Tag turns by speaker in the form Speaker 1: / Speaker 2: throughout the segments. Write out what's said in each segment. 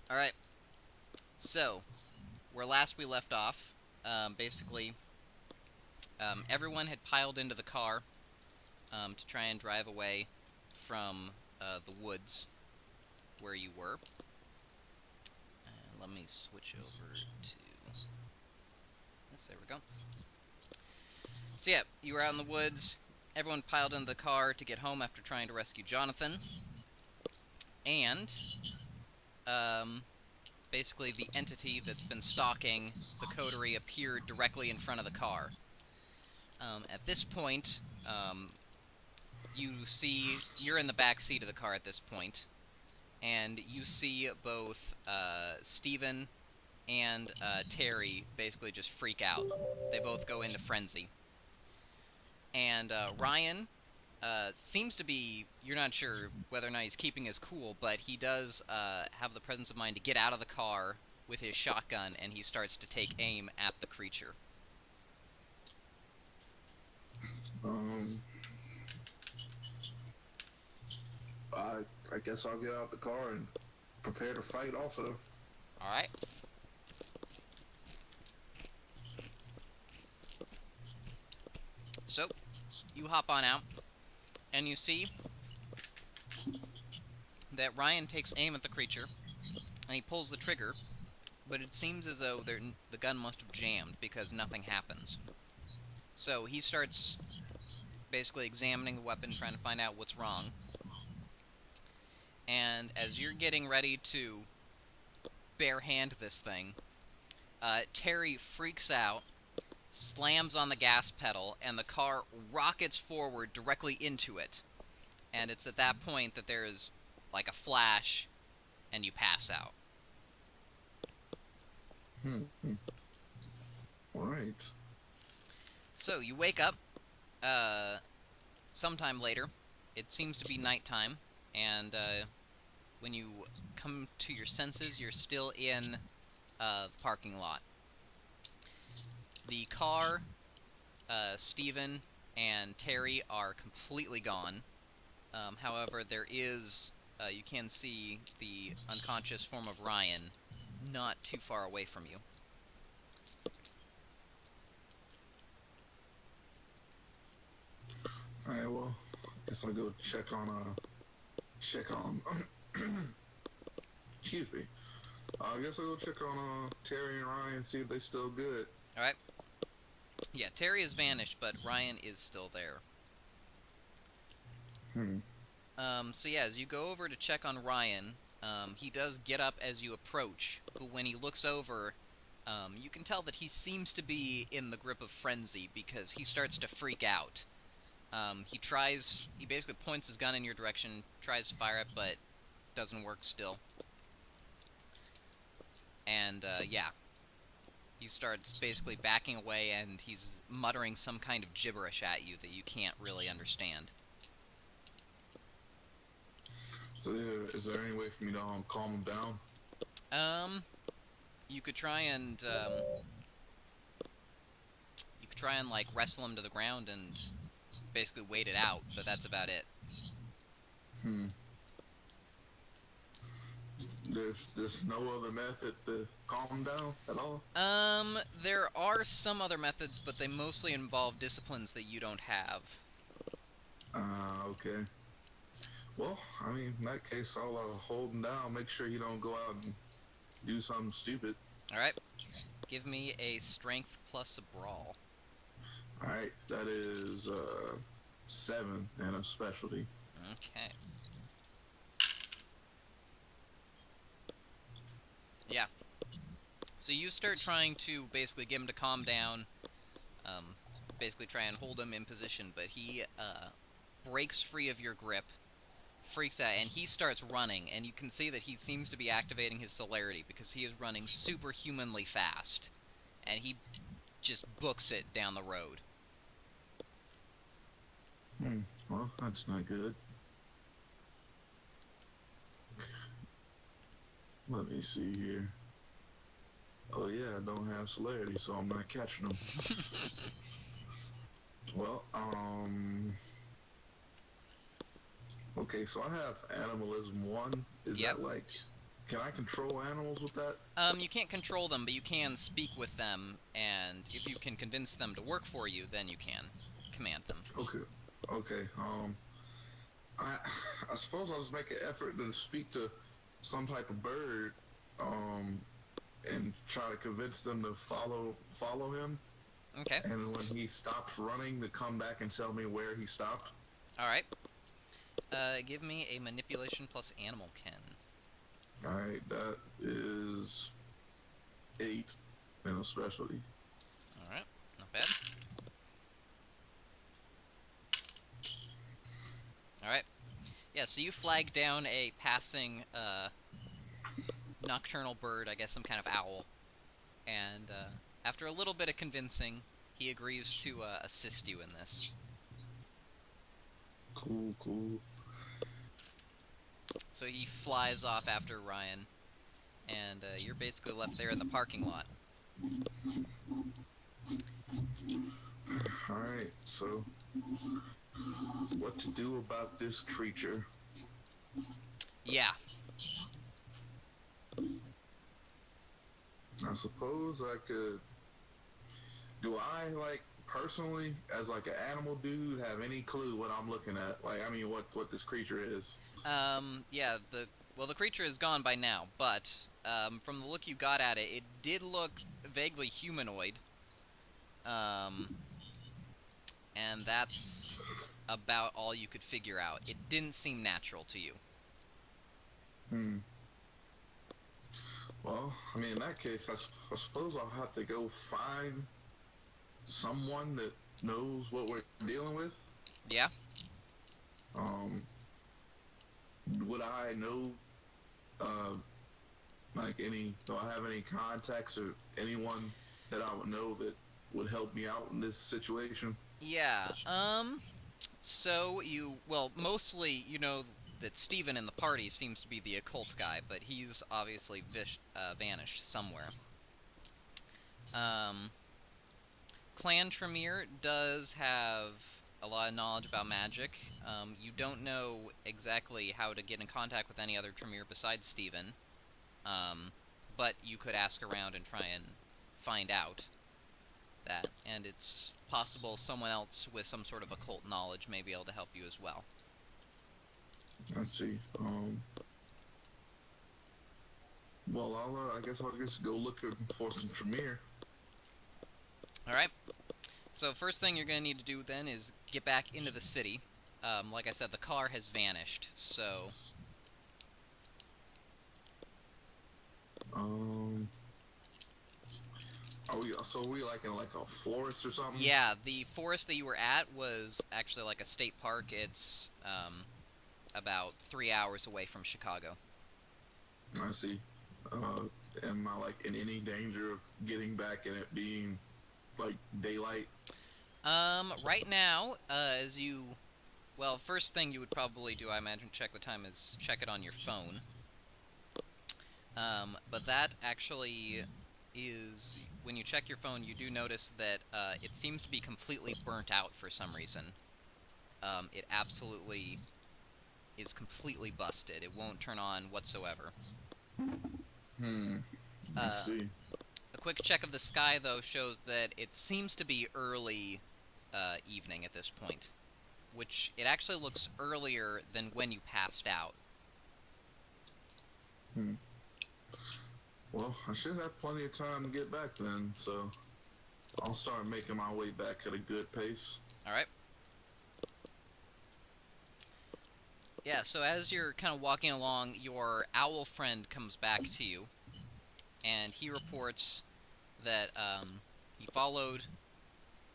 Speaker 1: Alright, so, where last we left off, basically, everyone had piled into the car to try and drive away from the woods where you were. Let me switch over to this. There we go. So yeah, you were out in the woods. Everyone piled into the car to get home after trying to rescue Jonathan. And, um, basically the entity that's been stalking the coterie appeared directly in front of the car. At this point, you see you're in the back seat of the car at this point, and you see both Steven and Terry basically just freak out. They both go into frenzy. And Ryan seems to be, you're not sure whether or not he's keeping his cool, but he does have the presence of mind to get out of the car with his shotgun, and he starts to take aim at the creature.
Speaker 2: Um, I guess I'll get out the car and prepare to fight. Also,
Speaker 1: All right. So you hop on out, and you see that Ryan takes aim at the creature, and he pulls the trigger, but it seems as though the gun must have jammed because nothing happens. So he starts basically examining the weapon, trying to find out what's wrong. And as you're getting ready to bare hand this thing, Terry freaks out, slams on the gas pedal, and the car rockets forward directly into it. And it's at that point that there is like a flash, and you pass out.
Speaker 2: all right.
Speaker 1: So you wake up sometime later. It seems to be nighttime, and when you come to your senses, you're still in the parking lot. The car, Steven, and Terry are completely gone. However, there is, you can see the unconscious form of Ryan not too far away from you.
Speaker 2: All right. Well, guess I'll go check on. Check on. Excuse me. I guess I'll go check on Terry and Ryan, see if they still good.
Speaker 1: Alright? Yeah, Terry has vanished, but Ryan is still there.
Speaker 2: Hmm.
Speaker 1: So yeah, as you go over to check on Ryan, he does get up as you approach, but when he looks over, you can tell that he seems to be in the grip of frenzy because he starts to freak out. He basically points his gun in your direction, tries to fire it, but doesn't work still. And, yeah. He starts basically backing away, and he's muttering some kind of gibberish at you that you can't really understand.
Speaker 2: So, is there any way for me to calm him down?
Speaker 1: You could try and, like, wrestle him to the ground and basically wait it out, but that's about it.
Speaker 2: Hmm. There's no other method to calm him down at all.
Speaker 1: There are some other methods, but they mostly involve disciplines that you don't have.
Speaker 2: Okay. Well, I mean, in that case, I'll hold him down. Make sure you don't go out and do something stupid.
Speaker 1: Alright. Give me a strength plus a brawl.
Speaker 2: All right, that is 7 and a specialty.
Speaker 1: Okay. Yeah. So you start trying to basically get him to calm down, basically try and hold him in position, but he breaks free of your grip, freaks out, and he starts running, and you can see that he seems to be activating his celerity because he is running superhumanly fast, and he just books it down the road.
Speaker 2: Well, that's not good. Let me see here. Oh yeah, I don't have celerity, so I'm not catching them. Well, okay, so I have animalism 1. Is
Speaker 1: Yep.
Speaker 2: that like Can I control animals with that?
Speaker 1: You can't control them, but you can speak with them, and if you can convince them to work for you, then you can command them.
Speaker 2: Okay. Okay. I I suppose I'll just make an effort to speak to some type of bird, um, and try to convince them to follow him.
Speaker 1: Okay.
Speaker 2: And when he stops running, to come back and tell me where he stopped.
Speaker 1: All right. Give me a manipulation plus animal ken.
Speaker 2: All right, that is 8 in a specialty.
Speaker 1: All right. Not bad. All right. Yeah. So you flag down a passing nocturnal bird, I guess some kind of owl, and after a little bit of convincing, he agrees to assist you in this.
Speaker 2: Cool.
Speaker 1: So he flies off after Ryan, and you're basically left there in the parking lot.
Speaker 2: Alright, so what to do about this creature?
Speaker 1: Yeah.
Speaker 2: I suppose I could. Do I, like, personally, as like an animal dude, have any clue what I'm looking at? Like, I mean, what this creature is?
Speaker 1: Yeah, the creature is gone by now, but, from the look you got at it, it did look vaguely humanoid. And that's about all you could figure out. It didn't seem natural to you.
Speaker 2: Well, I mean, in that case, I suppose I'll have to go find someone that knows what we're dealing with.
Speaker 1: Yeah?
Speaker 2: Would I know, like do I have any contacts or anyone that I would know that would help me out in this situation?
Speaker 1: Yeah, so well, mostly, you know that Steven in the party seems to be the occult guy, but he's obviously vanished somewhere. Clan Tremere does have a lot of knowledge about magic. You don't know exactly how to get in contact with any other Tremere besides Steven, but you could ask around and try and find out that, and it's possible someone else with some sort of occult knowledge may be able to help you as well.
Speaker 2: I see. Well, I guess I'll just go looking for some Tremere.
Speaker 1: Alright. So first thing you're going to need to do then is get back into the city. Like I said, the car has vanished, so...
Speaker 2: So are we like in like a forest or something?
Speaker 1: Yeah, the forest that you were at was actually like a state park. It's, about 3 hours away from Chicago.
Speaker 2: I see. Am I like in any danger of getting back and it being like daylight?
Speaker 1: Right now, well, first thing you would probably do, I imagine, check the time, is check it on your phone. But that actually is, when you check your phone, you do notice that, it seems to be completely burnt out for some reason. It absolutely is completely busted. It won't turn on whatsoever.
Speaker 2: I see.
Speaker 1: A quick check of the sky, though, shows that it seems to be early evening at this point, which it actually looks earlier than when you passed out.
Speaker 2: Well, I should have plenty of time to get back then, so I'll start making my way back at a good pace.
Speaker 1: Alright. Yeah, so as you're kind of walking along, your owl friend comes back to you, and he reports that he followed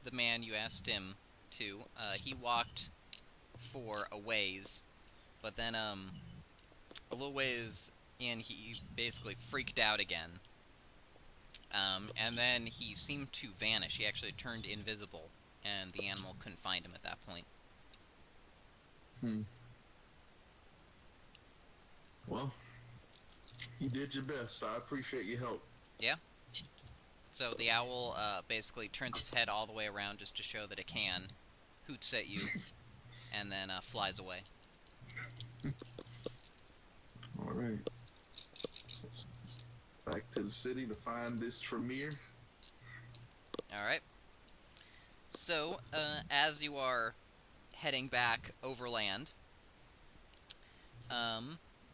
Speaker 1: the man you asked him to. He walked for a ways, but then a little ways in, he basically freaked out again. And then he seemed to vanish. He actually turned invisible, and the animal couldn't find him at that point.
Speaker 2: Well, you did your best. I appreciate your help.
Speaker 1: Yeah? So the owl basically turns its head all the way around just to show that it can, hoots at you, and then flies away.
Speaker 2: Alright. the city to find this Tremere.
Speaker 1: Alright. So, as you are heading back overland,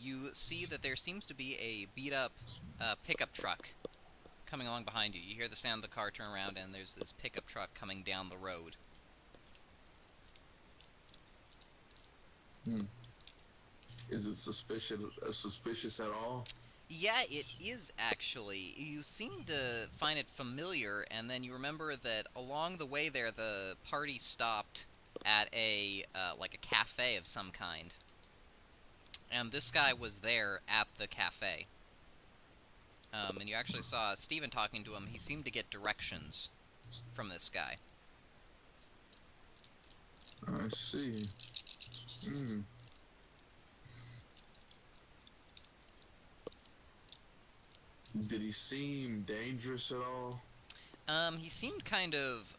Speaker 1: you see that there seems to be a beat-up pickup truck coming along behind you. You hear the sound of the car turn around, and there's this pickup truck coming down the road.
Speaker 2: Is it suspicious at all?
Speaker 1: Yeah, it is actually. You seem to find it familiar, and then you remember that along the way there, the party stopped at a like a cafe of some kind, and this guy was there at the cafe. And you actually saw Steven talking to him. He seemed to get directions from this guy.
Speaker 2: I see. Did he seem dangerous at all?
Speaker 1: He seemed kind of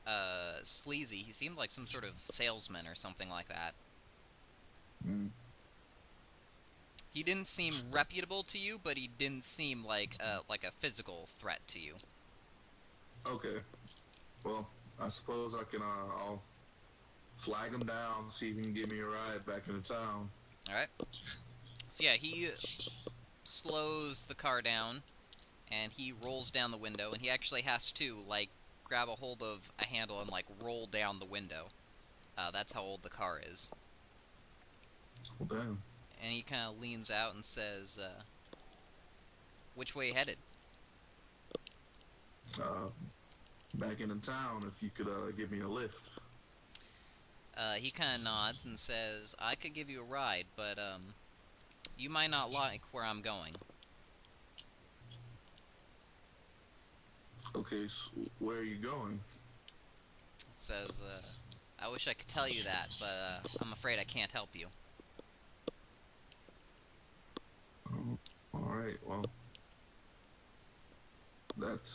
Speaker 1: sleazy. He seemed like some sort of salesman or something like that. He didn't seem reputable to you, but he didn't seem like a physical threat to you.
Speaker 2: Okay. Well, I suppose I can. I'll flag him down, see if he can give me a ride back into town.
Speaker 1: All right. So yeah, he slows the car down, and he rolls down the window, and he actually has to like grab a hold of a handle and like roll down the window. That's how old the car is.
Speaker 2: Well, damn.
Speaker 1: And he kind of leans out and says, which way you headed?
Speaker 2: Back into town, if you could give me a lift.
Speaker 1: He kind of nods and says, I could give you a ride, but you might not like where I'm going.
Speaker 2: Okay, so where are you going?
Speaker 1: Says, I wish I could tell you that, but I'm afraid I can't help you.
Speaker 2: Oh, all right. Well, that's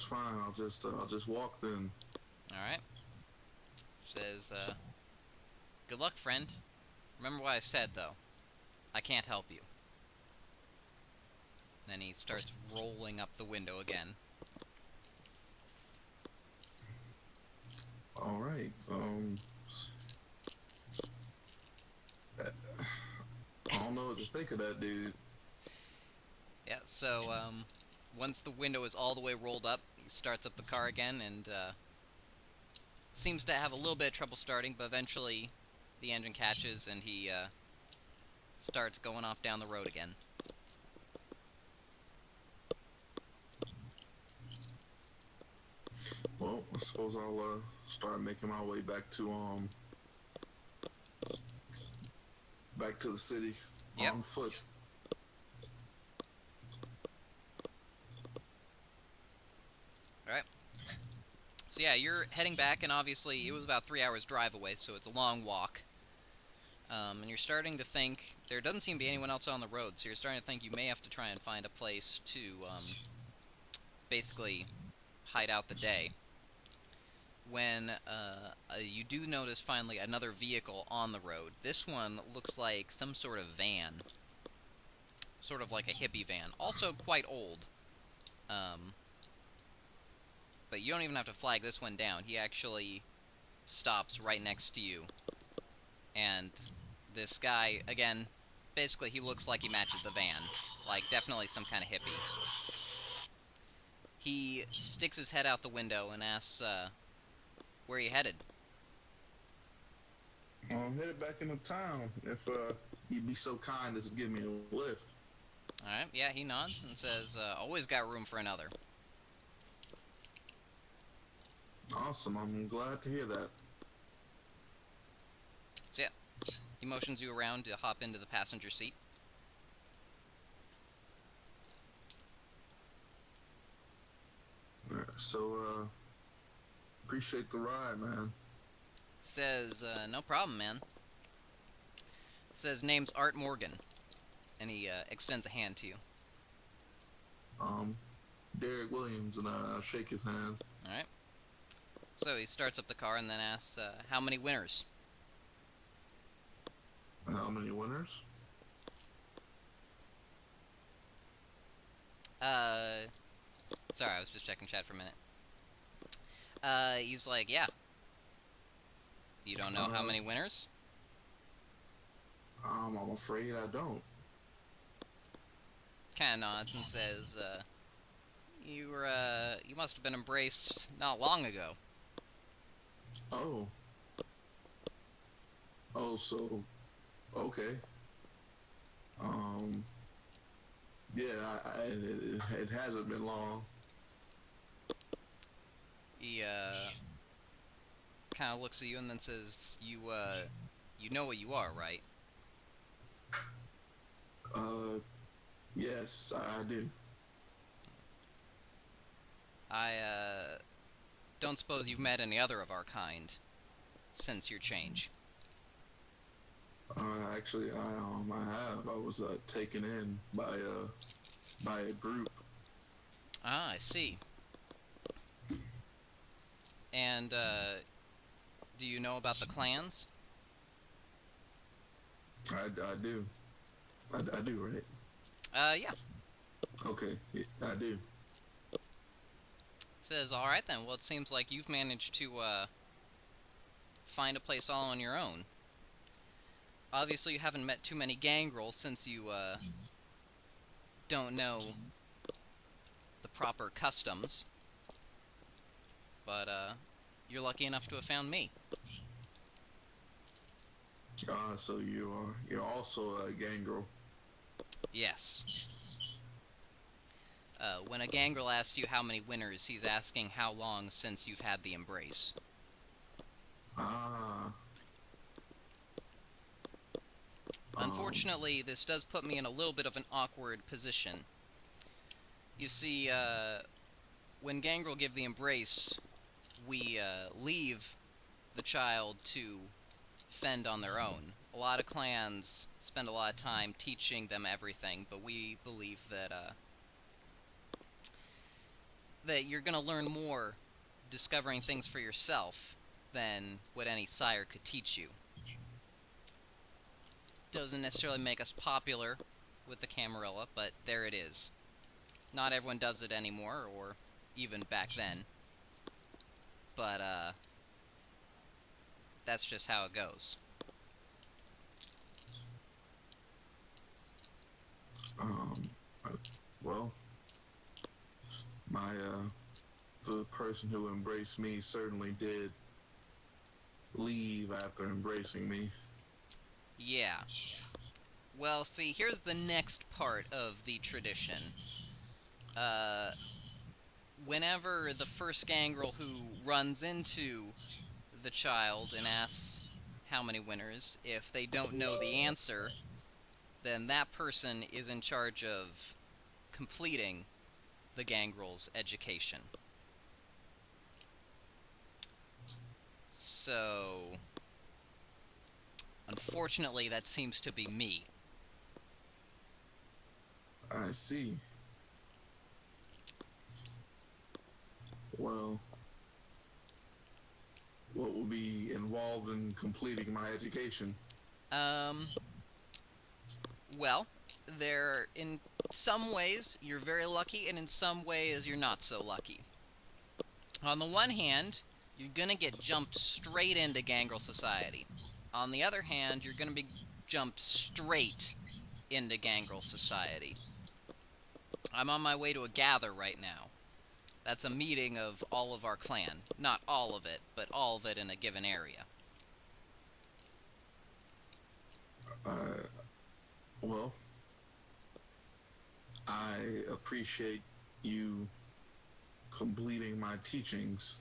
Speaker 2: fine. I'll just walk then.
Speaker 1: All right. Says, good luck, friend. Remember what I said, though. I can't help you. Then he starts rolling up the window again.
Speaker 2: All right. I don't know what to think of that dude.
Speaker 1: Yeah, so, once the window is all the way rolled up, he starts up the car again, and, seems to have a little bit of trouble starting, but eventually the engine catches, and he, starts going off down the road again.
Speaker 2: Well, I suppose I'll start making my way back to the city on foot.
Speaker 1: Alright. So yeah, you're heading back, and obviously it was about 3 hours drive away, so it's a long walk. And you're starting to think, there doesn't seem to be anyone else on the road, so you're starting to think you may have to try and find a place to, basically hide out the day. When you do notice finally another vehicle on the road. This one looks like some sort of van. Sort of like a hippie van. Also quite old. But you don't even have to flag this one down. He actually stops right next to you. And this guy, again, basically he looks like he matches the van. Like, definitely some kind of hippie. He sticks his head out the window and asks, where are you headed?
Speaker 2: I'm headed back into town. If you'd be so kind as to give me a lift.
Speaker 1: Alright, yeah, he nods and says, always got room for another.
Speaker 2: Awesome, I'm glad to hear that.
Speaker 1: So yeah, he motions you around to hop into the passenger seat.
Speaker 2: So, appreciate the ride, man.
Speaker 1: Says, no problem, man. Says, name's Art Morgan. And he extends a hand to you.
Speaker 2: Derick Williams, and I shake his hand.
Speaker 1: Alright. So he starts up the car and then asks, how many winners?
Speaker 2: How many winners?
Speaker 1: Uh, sorry, I was just checking chat for a minute. He's like, yeah, you don't know how
Speaker 2: Uh,
Speaker 1: many winners?
Speaker 2: I'm afraid I don't.
Speaker 1: Kind of nods and says, you must have been embraced not long ago.
Speaker 2: Oh, so okay. Um, yeah, it hasn't been long.
Speaker 1: He, kind of looks at you and then says, you know what you are, right?
Speaker 2: Uh, yes, I do.
Speaker 1: I, don't suppose you've met any other of our kind since your change.
Speaker 2: Actually, I have. I was taken in by a group.
Speaker 1: Ah, I see. And, do you know about the clans?
Speaker 2: I do. I do, right?
Speaker 1: Yeah.
Speaker 2: Okay, yeah, I do.
Speaker 1: Says, alright then, well it seems like you've managed to, find a place all on your own. Obviously you haven't met too many gangrels since you, don't know the proper customs. But, you're lucky enough to have found me.
Speaker 2: So you're also a gangrel.
Speaker 1: Yes. When a gangrel asks you how many winners, he's asking how long since you've had the embrace.
Speaker 2: Ah.
Speaker 1: Unfortunately, this does put me in a little bit of an awkward position. You see, when gangrel give the embrace, we, leave the child to fend on their own. A lot of clans spend a lot of time teaching them everything, but we believe that, that you're gonna learn more discovering things for yourself than what any sire could teach you. Doesn't necessarily make us popular with the Camarilla, but there it is. Not everyone does it anymore, or even back then. But, that's just how it goes.
Speaker 2: Um. Well, the person who embraced me certainly did leave after embracing me.
Speaker 1: Yeah. Well, see, here's the next part of the tradition. Uh, Whenever the first gangrel who runs into the child and asks how many winners, if they don't know the answer, then that person is in charge of completing the gangrel's education. So, unfortunately, that seems to be me.
Speaker 2: I see. Well, what will be involved in completing my education?
Speaker 1: Um, well, in some ways, you're very lucky, and in some ways, you're not so lucky. On the one hand, you're gonna get jumped straight into gangrel society. On the other hand, you're gonna be jumped straight into gangrel society. I'm on my way to a gather right now. That's a meeting of all of our clan. Not all of it, but all of it in a given area.
Speaker 2: Well, I appreciate you completing my teachings.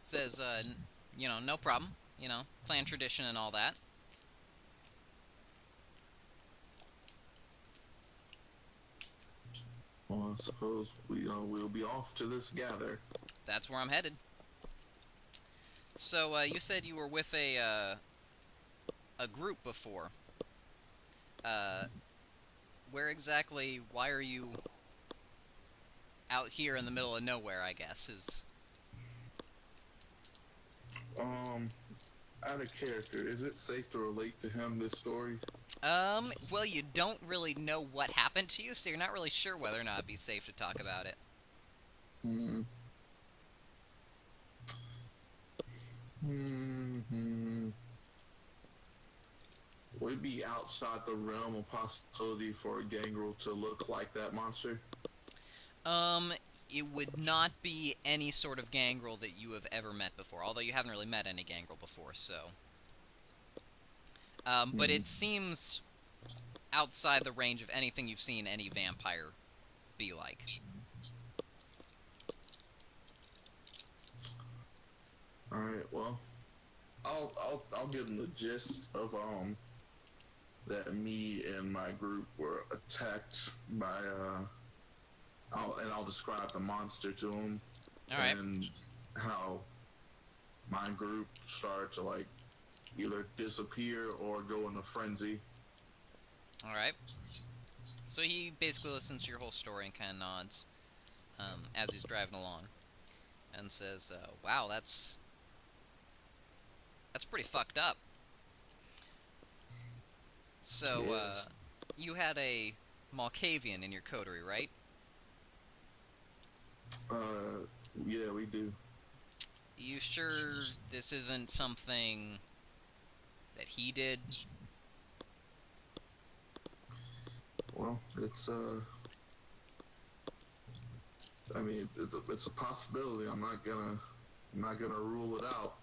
Speaker 1: Says, no problem. Clan tradition and all that.
Speaker 2: Well, I suppose we'll be off to this gather.
Speaker 1: That's where I'm headed. So, you said you were with a group before. Where exactly, why are you out here in the middle of nowhere, I guess, is...
Speaker 2: Out of character, is it safe to relate to him this story?
Speaker 1: Well, you don't really know what happened to you, so you're not really sure whether or not it'd be safe to talk about it.
Speaker 2: Hmm. Hmm. Would it be outside the realm of possibility for a gangrel to look like that monster?
Speaker 1: Um, it would not be any sort of gangrel that you have ever met before, although you haven't really met any gangrel before, so. But
Speaker 2: Hmm.
Speaker 1: it seems outside the range of anything you've seen any vampire be like.
Speaker 2: All right. Well, I'll give them the gist of that me and my group were attacked by I'll describe the monster to them
Speaker 1: Alright,
Speaker 2: and how my group started to like either disappear or go into frenzy.
Speaker 1: alright. So he basically listens to your whole story and kind of nods as he's driving along and says, wow, that's pretty fucked up. So,
Speaker 2: Yeah.
Speaker 1: you had a Malkavian in your coterie, right?
Speaker 2: Yeah, we do.
Speaker 1: You sure this isn't something that he did?
Speaker 2: Well, I mean, it's a possibility. I'm not gonna rule it out.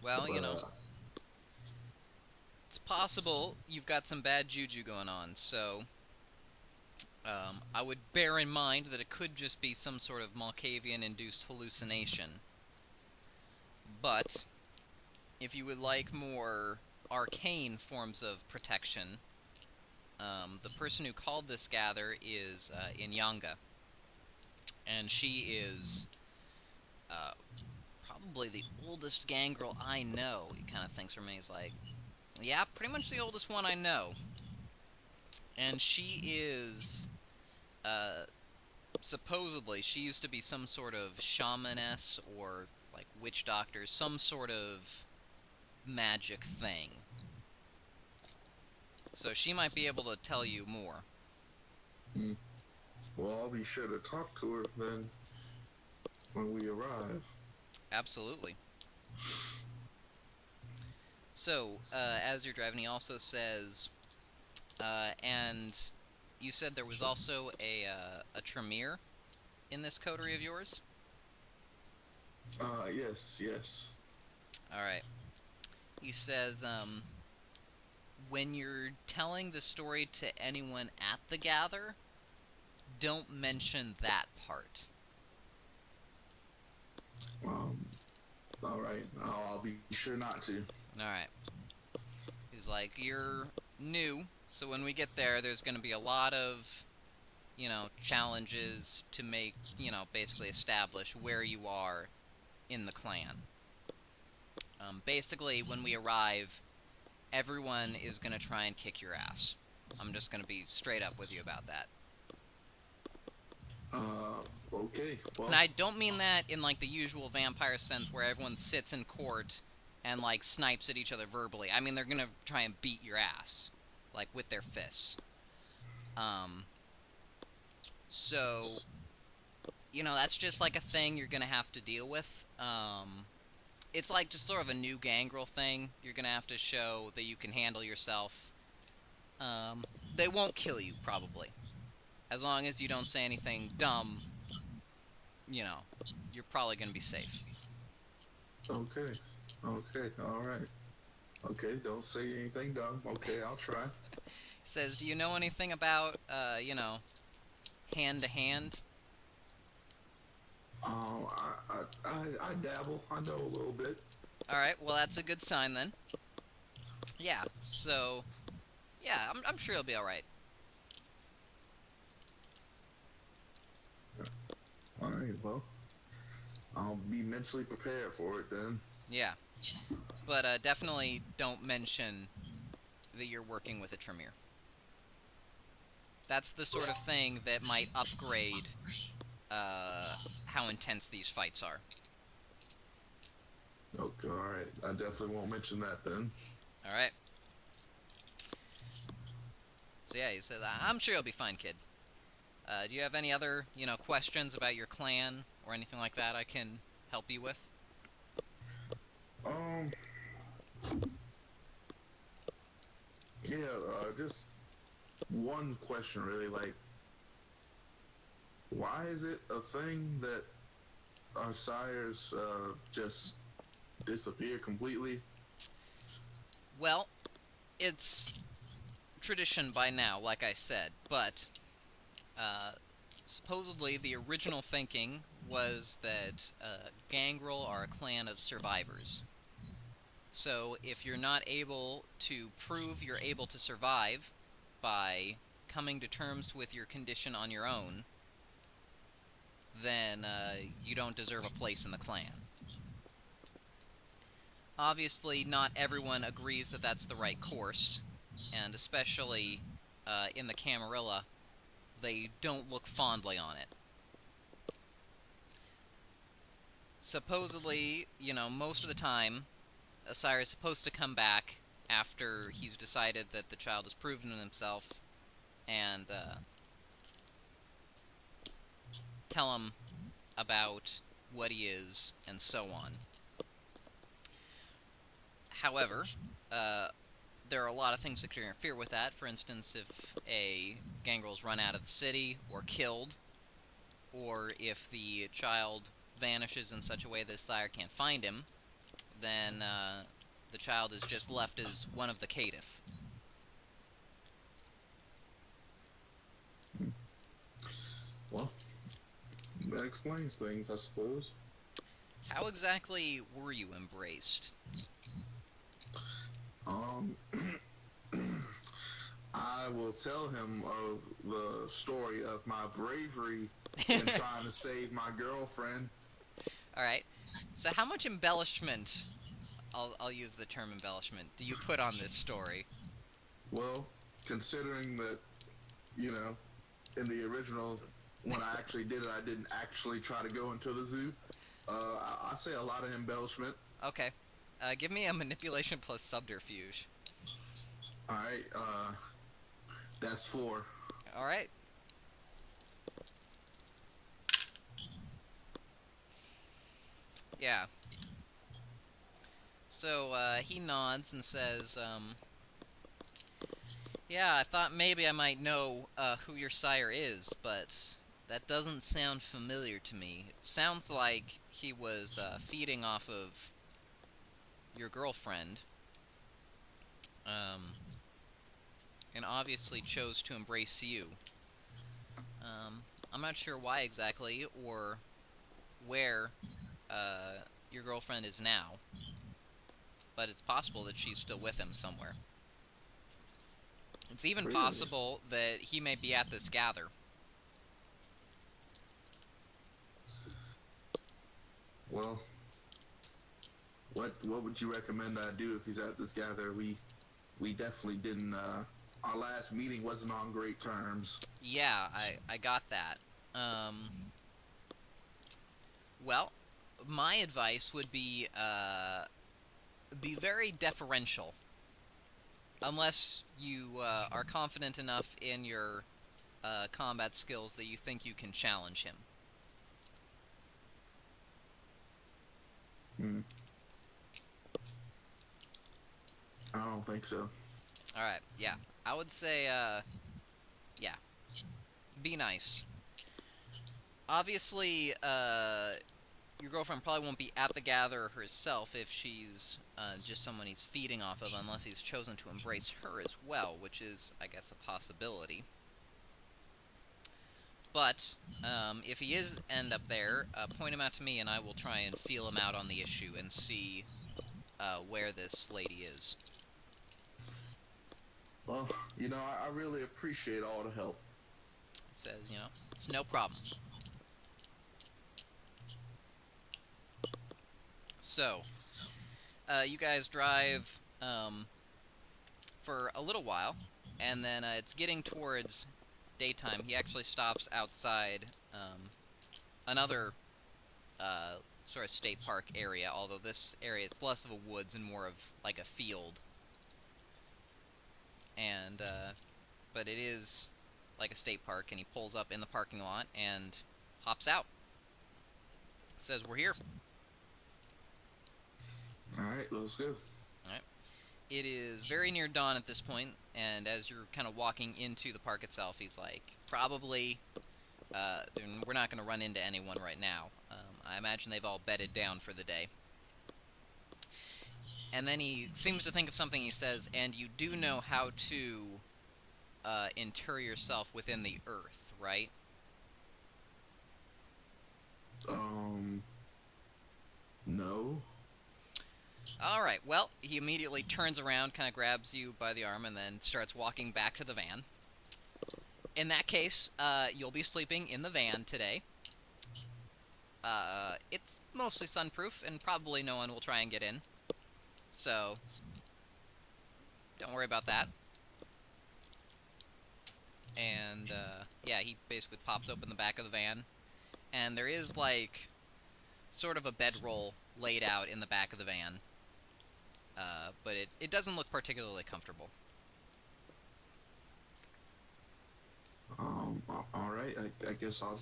Speaker 1: Well,
Speaker 2: But
Speaker 1: it's possible you've got some bad juju going on, so I would bear in mind that it could just be some sort of Malkavian-induced hallucination. But if you would like more arcane forms of protection, the person who called this gather is Inyanga, and she is uh, probably the oldest gangrel I know. He kind of thinks for me, he's like, yeah, pretty much the oldest one I know. And she is, uh, supposedly, she used to be some sort of shamaness or, like, witch doctor, some sort of magic thing. So she might be able to tell you more.
Speaker 2: mm, well, I'll be sure to talk to her then when we arrive.
Speaker 1: Absolutely. So, as you're driving, he also says, and you said there was also a Tremere in this coterie of yours?
Speaker 2: Yes, yes.
Speaker 1: Alright. He says, when you're telling the story to anyone at the gather, don't mention that part.
Speaker 2: Um, all right. I'll be sure not to.
Speaker 1: Alright. He's like, you're new, so when we get there, there's going to be a lot of, challenges to make, basically establish where you are in the clan. Basically, when we arrive, everyone is going to try and kick your ass. I'm just going to be straight up with you about that.
Speaker 2: Okay. Well,
Speaker 1: And I don't mean that in, like, the usual vampire sense where everyone sits in court and, like, snipes at each other verbally. I mean, they're going to try and beat your ass, like, with their fists. So, that's just, like, a thing you're going to have to deal with. It's like just sort of a new gangrel thing. You're gonna have to show that you can handle yourself. They won't kill you, probably. As long as you don't say anything dumb, you're probably gonna be safe.
Speaker 2: okay. Okay. All right. Okay. Don't say anything dumb. Okay. I'll try.
Speaker 1: He says, do you know anything about, hand-to-hand?
Speaker 2: I dabble. I know a little bit.
Speaker 1: Alright, well that's a good sign then. Yeah, so, yeah, I'm sure it'll be alright.
Speaker 2: All right. Well, I'll be mentally prepared for it then.
Speaker 1: Yeah, but definitely don't mention that you're working with a Tremere. That's the sort of thing that might upgrade how intense these fights are.
Speaker 2: Okay. All right. I definitely won't mention that then.
Speaker 1: Alright. So yeah, he says, I'm sure you'll be fine, kid. Do you have any other, questions about your clan or anything like that I can help you with?
Speaker 2: Um, yeah, just one question really, like, why is it a thing that our sires just disappear completely?
Speaker 1: Well, it's tradition by now, like I said, but supposedly the original thinking was that Gangrel are a clan of survivors. So if you're not able to prove you're able to survive by coming to terms with your condition on your own, then you don't deserve a place in the clan. Obviously, not everyone agrees that that's the right course, and especially in the Camarilla, they don't look fondly on it. Supposedly, most of the time, Asire is supposed to come back after he's decided that the child has proven himself, and tell him about what he is, and so on. However, there are a lot of things that could interfere with that. For instance, if a Gangrel's run out of the city, or killed, or if the child vanishes in such a way that his sire can't find him, then the child is just left as one of the caitiff.
Speaker 2: Well, that explains things, I suppose.
Speaker 1: How exactly were you embraced?
Speaker 2: I will tell him of the story of my bravery in trying to save my girlfriend.
Speaker 1: Alright, so how much embellishment, I'll use the term embellishment, do you put on this story?
Speaker 2: Well, considering that, in the original, when I actually did it, I didn't actually try to go into the zoo. I say a lot of embellishment.
Speaker 1: Okay, give me a manipulation plus subterfuge.
Speaker 2: Alright, that's 4.
Speaker 1: Alright. Yeah. So, he nods and says, yeah, I thought maybe I might know, who your sire is, but that doesn't sound familiar to me. It sounds like he was, feeding off of your girlfriend, and obviously chose to embrace you. I'm not sure why exactly, or where, your girlfriend is now, but it's possible that she's still with him somewhere. It's even
Speaker 2: Really?
Speaker 1: possible that he may be at this gather.
Speaker 2: Well, what would you recommend I do if he's at this gather? We definitely didn't. Our last meeting wasn't on great terms.
Speaker 1: Yeah, I got that. Well, my advice would be very deferential. Unless you are confident enough in your combat skills that you think you can challenge him.
Speaker 2: I don't think so.
Speaker 1: Alright, yeah. I would say, yeah. Be nice. Obviously, your girlfriend probably won't be at the gather herself if she's just someone he's feeding off of, unless he's chosen to embrace her as well, which is, I guess, a possibility. But, if he is end up there, point him out to me and I will try and feel him out on the issue and see where this lady is.
Speaker 2: Well, I really appreciate all the help.
Speaker 1: He says, it's no problem. So, you guys drive for a little while, and then it's getting towards daytime. He actually stops outside another sort of state park area, although this area, it's less of a woods and more of like a field. And but it is like a state park, and he pulls up in the parking lot and hops out. Says, "We're here."
Speaker 2: All right, let's go.
Speaker 1: All right. It is very near dawn at this point, and as you're kind of walking into the park itself, he's like, "Probably, we're not going to run into anyone right now. I imagine they've all bedded down for the day." And then he seems to think of something. He says, "And you do know how to inter yourself within the earth, right?"
Speaker 2: No.
Speaker 1: Alright, well, he immediately turns around, kind of grabs you by the arm, and then starts walking back to the van. In that case, you'll be sleeping in the van today. It's mostly sunproof, and probably no one will try and get in. So, don't worry about that. And, yeah, he basically pops open the back of the van, and there is, like, sort of a bedroll laid out in the back of the van. But it doesn't look particularly comfortable.
Speaker 2: All right. I guess I'll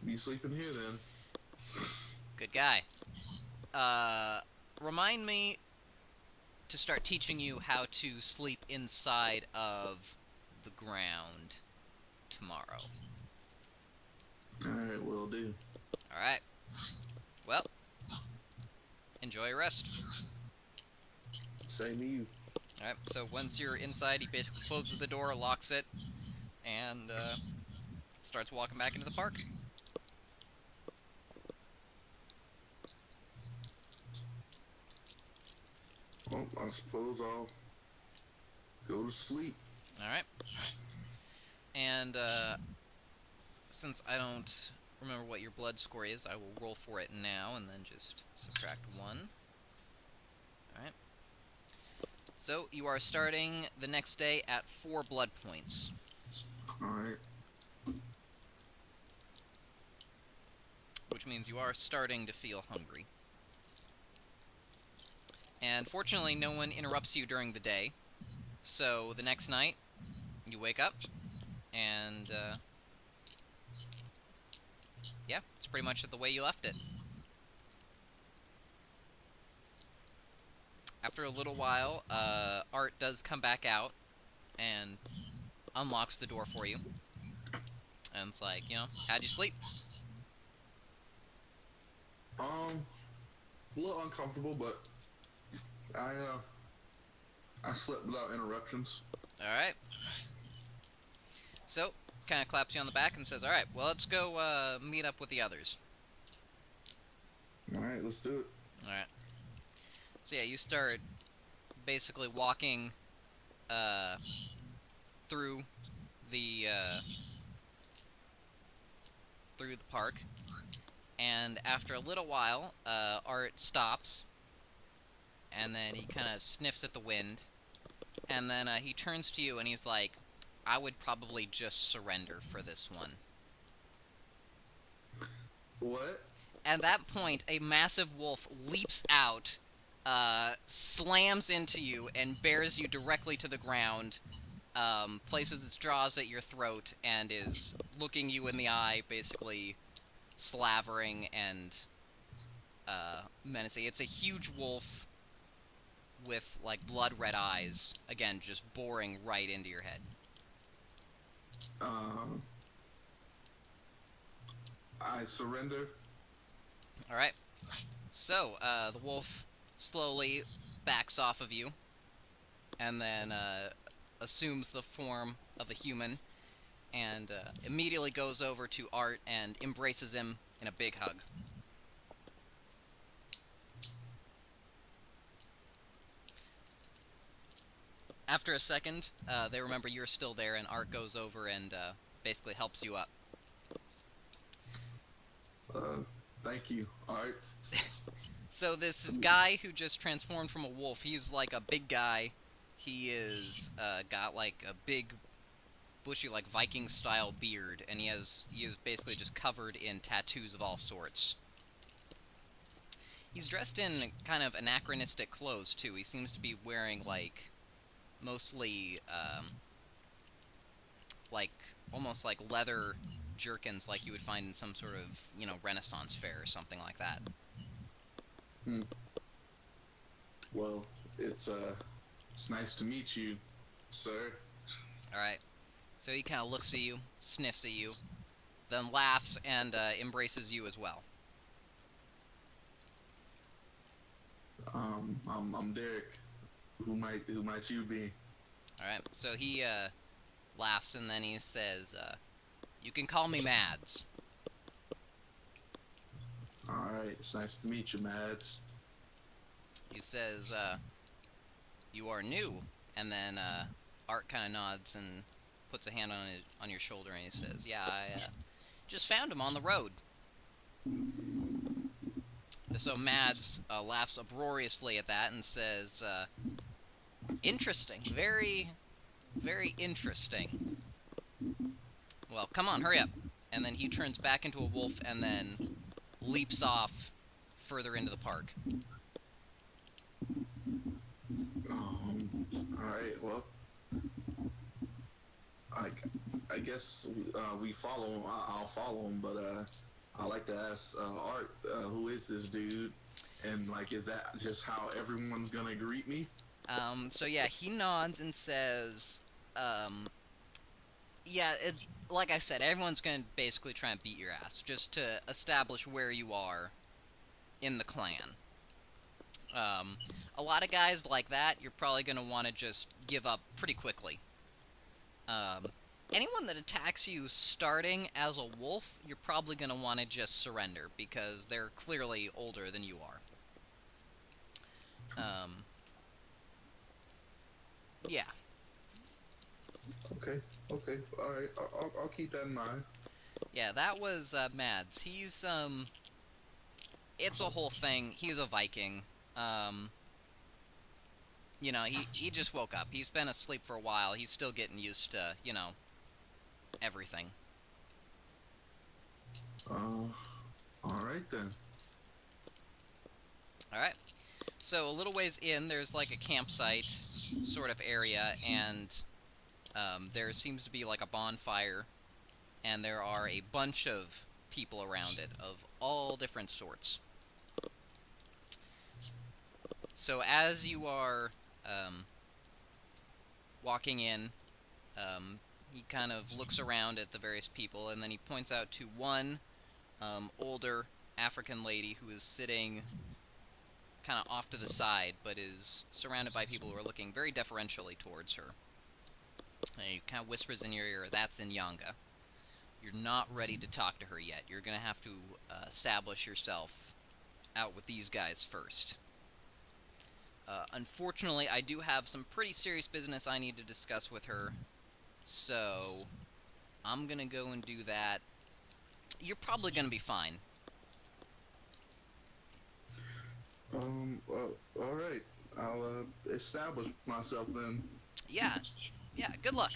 Speaker 2: be sleeping here then.
Speaker 1: Good guy. Remind me to start teaching you how to sleep inside of the ground tomorrow.
Speaker 2: All right, will do.
Speaker 1: All right. Well, enjoy your rest.
Speaker 2: Same to you.
Speaker 1: Alright, so once you're inside, he basically closes the door, locks it, and starts walking back into the park.
Speaker 2: Well, I suppose I'll go to sleep.
Speaker 1: Alright. And since I don't remember what your blood score is, I will roll for it now and then just subtract 1. Alright. So, you are starting the next day at 4 blood points.
Speaker 2: Alright.
Speaker 1: Which means you are starting to feel hungry. And fortunately, no one interrupts you during the day. So, the next night, you wake up, and, yeah, it's pretty much the way you left it. After a little while, Art does come back out and unlocks the door for you. And it's like, how'd you sleep?
Speaker 2: It's a little uncomfortable, but I slept without interruptions.
Speaker 1: Alright. So, kind of claps you on the back and says, "Alright, well, let's go meet up with the others."
Speaker 2: Alright, let's do it.
Speaker 1: Alright. So yeah, you start basically walking through the park, and after a little while, Art stops, and then he kind of sniffs at the wind, and then he turns to you and he's like, "I would probably just surrender for this one."
Speaker 2: What?
Speaker 1: At that point, a massive wolf leaps out, slams into you, and bears you directly to the ground, places its jaws at your throat, and is looking you in the eye, basically slavering and menacing. It's a huge wolf with, like, blood-red eyes, again, just boring right into your head.
Speaker 2: I surrender.
Speaker 1: Alright. So, the wolf slowly backs off of you, and then assumes the form of a human, and immediately goes over to Art and embraces him in a big hug. After a second, they remember you're still there, and Art goes over and basically helps you up.
Speaker 2: Thank you. Alright.
Speaker 1: So this guy who just transformed from a wolf, he's like a big guy. He is got like a big, bushy, like Viking-style beard, and he is basically just covered in tattoos of all sorts. He's dressed in kind of anachronistic clothes too. He seems to be wearing like mostly like almost like leather jerkins, like you would find in some sort of Renaissance fair or something like that.
Speaker 2: Hmm. Well, it's nice to meet you, sir.
Speaker 1: All right. So he kind of looks at you, sniffs at you, then laughs and embraces you as well.
Speaker 2: I'm Derick. Who might you be?
Speaker 1: All right. So he laughs and then he says, "You can call me Mads."
Speaker 2: All right, it's nice to meet you, Mads.
Speaker 1: He says, "You are new," and then Art kind of nods and puts a hand on your shoulder and he says, "Yeah, I just found him on the road." So Mads laughs uproariously at that and says, "Interesting, very, very interesting. Well, come on, hurry up." And then he turns back into a wolf and then leaps off further into the park.
Speaker 2: All right. Well, I, I guess we follow. I'll follow him, but I like to ask Art, who is this dude, and like, is that just how everyone's gonna greet me?
Speaker 1: So yeah, he nods and says, yeah, like I said, everyone's gonna basically try and beat your ass just to establish where you are in the clan. A lot of guys like that, you're probably gonna want to just give up pretty quickly. Um, Anyone that attacks you starting as a wolf, you're probably gonna want to just surrender because they're clearly older than you are. Yeah.
Speaker 2: Okay. Okay. All right. I'll keep that in mind.
Speaker 1: Yeah, that was Mads. It's a whole thing. He's a Viking. Um, he just woke up. He's been asleep for a while. He's still getting used to, everything.
Speaker 2: All right then.
Speaker 1: Alright. So a little ways in, there's like a campsite sort of area, and there seems to be like a bonfire, and there are a bunch of people around it of all different sorts. So as you are walking in, he kind of looks around at the various people, and then he points out to one older African lady who is sitting kind of off to the side, but is surrounded by people who are looking very deferentially towards her. And he kind of whispers in your ear, "That's Inyanga. You're not ready to talk to her yet. You're going to have to establish yourself out with these guys first. Unfortunately, I do have some pretty serious business I need to discuss with her, so I'm going to go and do that. You're probably going to be fine."
Speaker 2: Well, all right. I'll establish myself then.
Speaker 1: Yeah, good luck.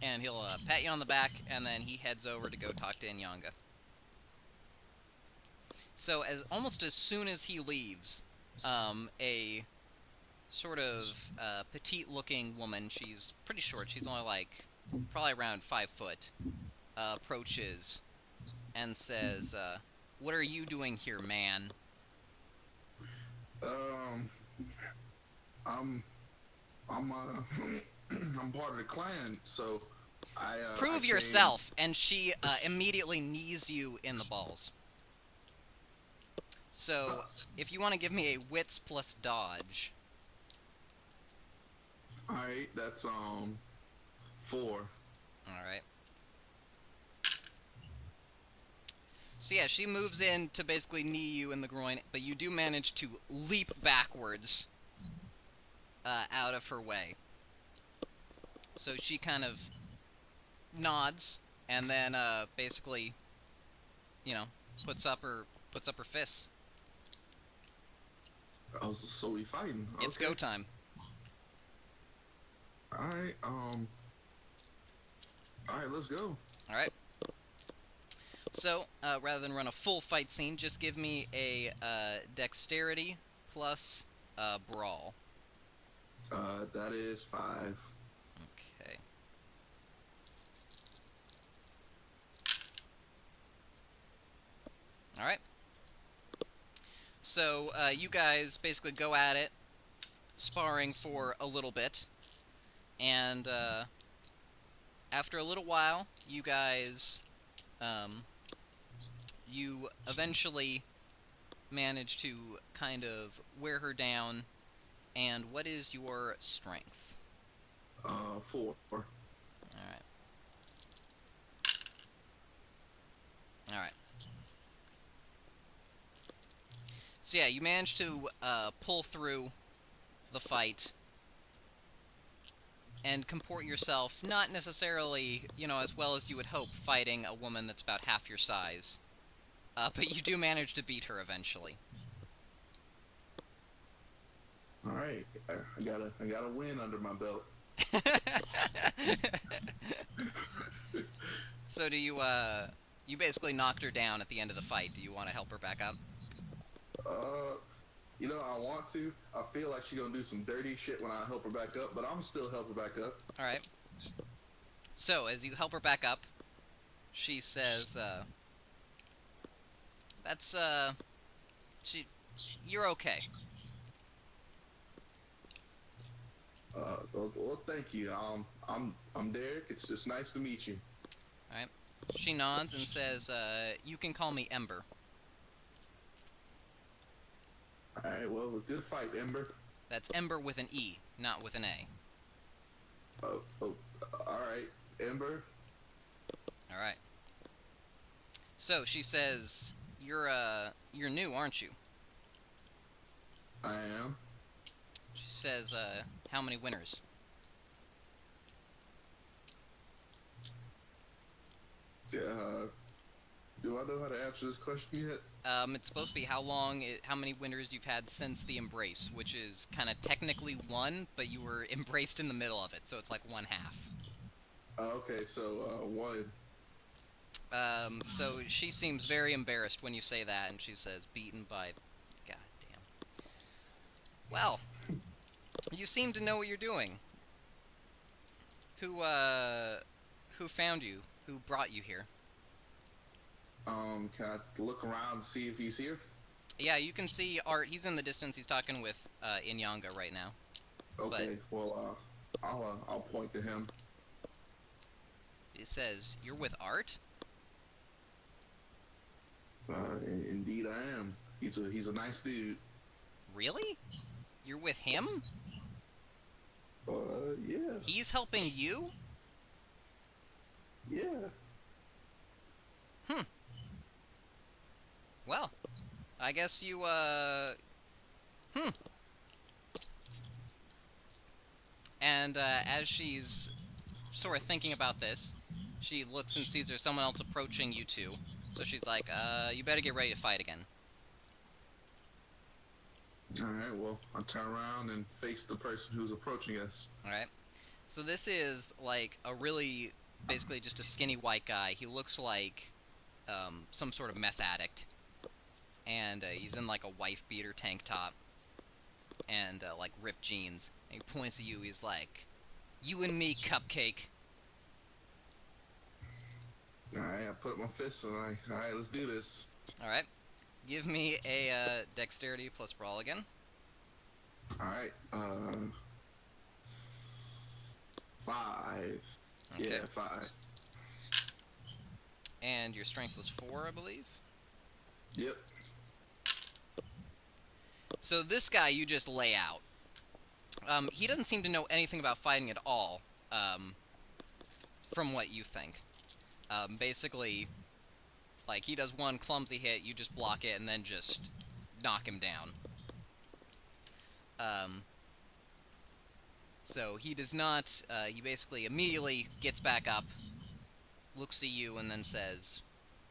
Speaker 1: And he'll pat you on the back, and then he heads over to go talk to Inyanga. So almost as soon as he leaves, a sort of petite-looking woman, she's pretty short, she's only like probably around 5 foot, approaches and says, "What are you doing here, man?"
Speaker 2: I'm I'm part of the clan, so
Speaker 1: Prove
Speaker 2: I
Speaker 1: yourself, and she immediately knees you in the balls. So, if you want to give me a wits plus dodge.
Speaker 2: Alright, that's 4.
Speaker 1: Alright. So yeah, she moves in to basically knee you in the groin, but you do manage to leap backwards out of her way. So she kind of nods, and then basically, puts up her fists.
Speaker 2: Oh, so we fighting? Okay.
Speaker 1: It's go time.
Speaker 2: Alright, alright, let's go.
Speaker 1: Alright. So, rather than run a full fight scene, just give me a dexterity plus brawl.
Speaker 2: That is 5.
Speaker 1: Okay. Alright. So, you guys basically go at it, sparring for a little bit, and, after a little while, you guys, you eventually manage to kind of wear her down. And what is your strength?
Speaker 2: 4.
Speaker 1: Alright. Alright. So yeah, you manage to pull through the fight and comport yourself not necessarily, as well as you would hope fighting a woman that's about half your size. But you do manage to beat her eventually.
Speaker 2: All right, I got a win under my belt.
Speaker 1: So do you you basically knocked her down at the end of the fight. Do you want to help her back up?
Speaker 2: I want to. I feel like she's gonna do some dirty shit when I help her back up, but I'm still help her back up.
Speaker 1: All right. So as you help her back up, she says, "That's you're okay."
Speaker 2: Well, thank you. I'm Derick. It's just nice to meet you.
Speaker 1: All right. She nods and says, "You can call me Ember."
Speaker 2: All right. Well, good fight, Ember.
Speaker 1: That's Ember with an E, not with an A.
Speaker 2: Oh, all right, Ember.
Speaker 1: All right. So she says, "You're new, aren't you?"
Speaker 2: I am.
Speaker 1: She says, "How many winners?"
Speaker 2: Do I know how to answer this question yet?
Speaker 1: It's supposed to be how many winners you've had since the embrace, which is kind of technically one, but you were embraced in the middle of it, so it's like one half.
Speaker 2: Okay, so 1.
Speaker 1: So she seems very embarrassed when you say that, and she says, "Beaten by, God damn." Well, you seem to know what you're doing. Who found you? Who brought you here?
Speaker 2: Can I look around and see if he's here?
Speaker 1: Yeah, you can see Art. He's in the distance. He's talking with Inyanga right now.
Speaker 2: Okay, well, I'll point to him.
Speaker 1: It says, "You're with Art?"
Speaker 2: Indeed, I am. He's a nice dude.
Speaker 1: Really? You're with him?
Speaker 2: Yeah.
Speaker 1: He's helping you?
Speaker 2: Yeah.
Speaker 1: Well, I guess you, And, as she's sort of thinking about this, she looks and sees there's someone else approaching you two. So she's like, you better get ready to fight again.
Speaker 2: Alright, well, I'll turn around and face the person who's approaching us.
Speaker 1: Alright. So this is, like, basically just a skinny white guy. He looks like, some sort of meth addict. And, he's in, like, a wife-beater tank top. And, like, ripped jeans. And he points at you, he's like, "You and me, Cupcake."
Speaker 2: Alright, I put my fists and alright, let's do this.
Speaker 1: Alright. Give me a, dexterity plus brawl again.
Speaker 2: Alright, 5.
Speaker 1: Okay.
Speaker 2: Yeah, 5.
Speaker 1: And your strength was 4, I believe?
Speaker 2: Yep.
Speaker 1: So this guy you just lay out. He doesn't seem to know anything about fighting at all, from what you think. Basically, like, he does one clumsy hit, you just block it, and then just knock him down. So he does not, he basically immediately gets back up, looks at you, and then says,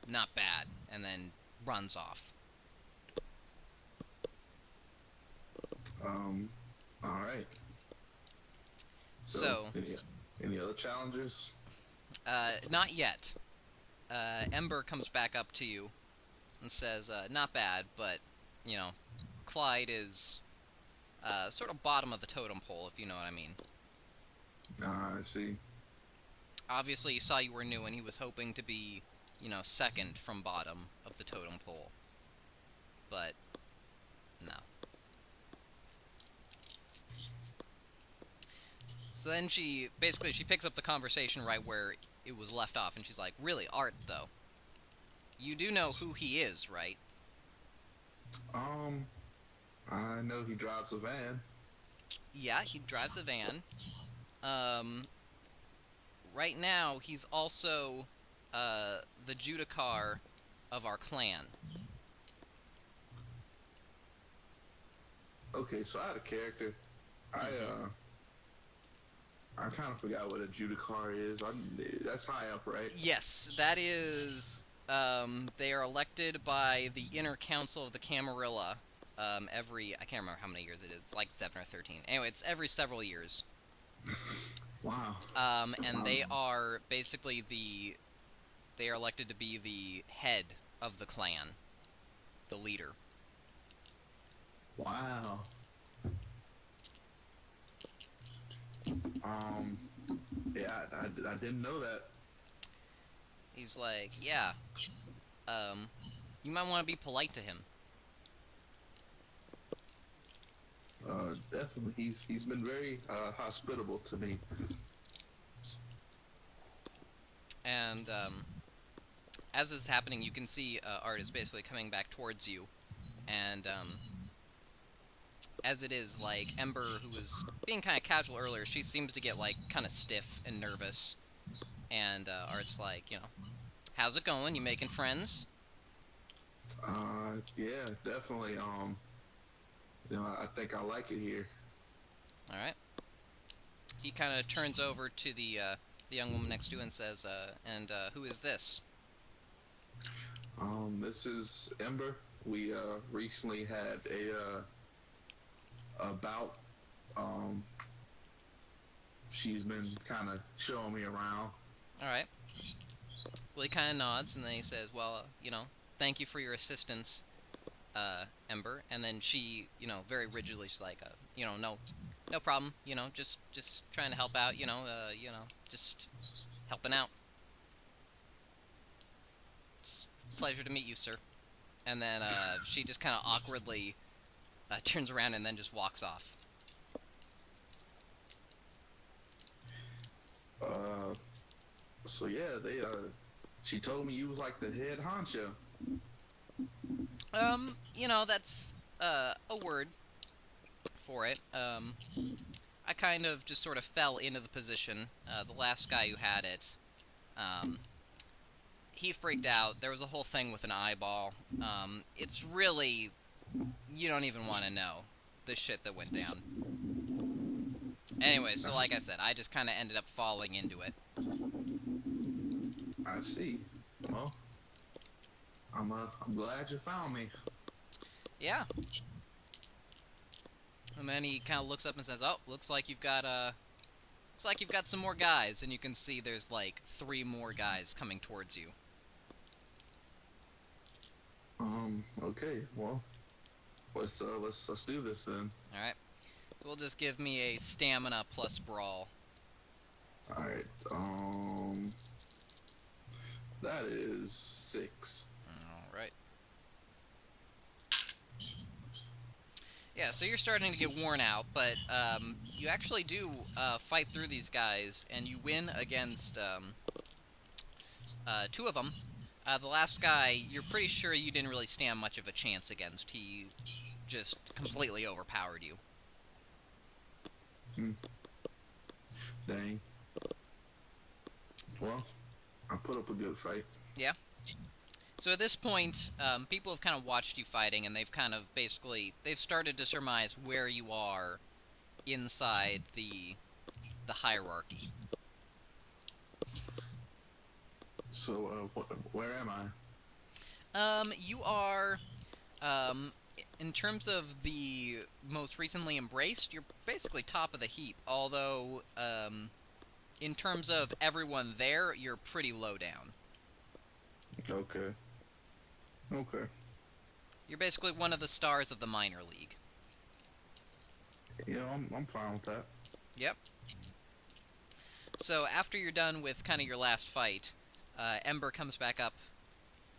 Speaker 1: "Not bad," and then runs off.
Speaker 2: Alright.
Speaker 1: So
Speaker 2: any other challenges?
Speaker 1: Not yet. Ember comes back up to you and says, "Not bad, but, Clyde is, sort of bottom of the totem pole, if you know what I mean."
Speaker 2: I see.
Speaker 1: Obviously, he saw you were new, and he was hoping to be, second from bottom of the totem pole. but no. So then she picks up the conversation right where it was left off, and she's like, "Really, Art, though? You do know who he is, right?"
Speaker 2: Um, I know he drives a van.
Speaker 1: Yeah, he drives a van. Um, right now, he's also the Judicar of our clan.
Speaker 2: Okay, so I had a character. I I kind of forgot what a Judicar is. That's high up, right?
Speaker 1: Yes, that is. They are elected by the Inner Council of the Camarilla. I can't remember how many years it is. It's like 7 or 13. Anyway, it's every several years.
Speaker 2: Wow.
Speaker 1: And they are basically they are elected to be the head of the clan, the leader.
Speaker 2: Wow. Um, yeah, I didn't know that.
Speaker 1: He's like, yeah, you might want to be polite to him.
Speaker 2: Definitely, he's been very hospitable to me.
Speaker 1: And as this is happening, you can see Art is basically coming back towards you, and as it is, like, Ember, who was being kind of casual earlier, she seems to get, like, kind of stiff and nervous, and Art's like, how's it going? You making friends?
Speaker 2: Yeah, definitely. I think I like it here.
Speaker 1: All right. He kind of turns over to the young woman next to him and says, and who is this?
Speaker 2: This is Ember. We recently had a bout. She's been kind of showing me around.
Speaker 1: All right. Well, he kind of nods, and then he says, well, thank you for your assistance, Ember. And then she, very rigidly, she's like, no problem, just trying to help out, just helping out. It's a pleasure to meet you, sir. And then she just kind of awkwardly turns around and then just walks off.
Speaker 2: So yeah, she told me you was like the head honcho.
Speaker 1: That's a word for it. I kind of just sort of fell into the position. The last guy who had it, he freaked out. There was a whole thing with an eyeball. It's really, you don't even want to know the shit that went down. Anyway, so like I said, I just kind of ended up falling into it.
Speaker 2: I see. Well, I'm glad you found me.
Speaker 1: Yeah. And then he kind of looks up and says, "Oh, looks like you've got some more guys." And you can see there's like 3 more guys coming towards you.
Speaker 2: Okay. Well, let's do this then.
Speaker 1: All right. So we'll just give me a stamina plus brawl.
Speaker 2: All right. That is 6.
Speaker 1: All right. Yeah, so you're starting to get worn out, but you actually do fight through these guys, and you win against 2 of them. The last guy, you're pretty sure you didn't really stand much of a chance against. He just completely overpowered you.
Speaker 2: Dang. Well, I put up a good fight.
Speaker 1: Yeah. So at this point, people have kind of watched you fighting, and they've kind of they've started to surmise where you are inside the hierarchy.
Speaker 2: So, where am I?
Speaker 1: You are, in terms of the most recently embraced, you're basically top of the heap, although, in terms of everyone there, you're pretty low down.
Speaker 2: Okay.
Speaker 1: You're basically one of the stars of the minor league.
Speaker 2: Yeah, I'm fine with that.
Speaker 1: Yep. So after you're done with kind of your last fight, Ember comes back up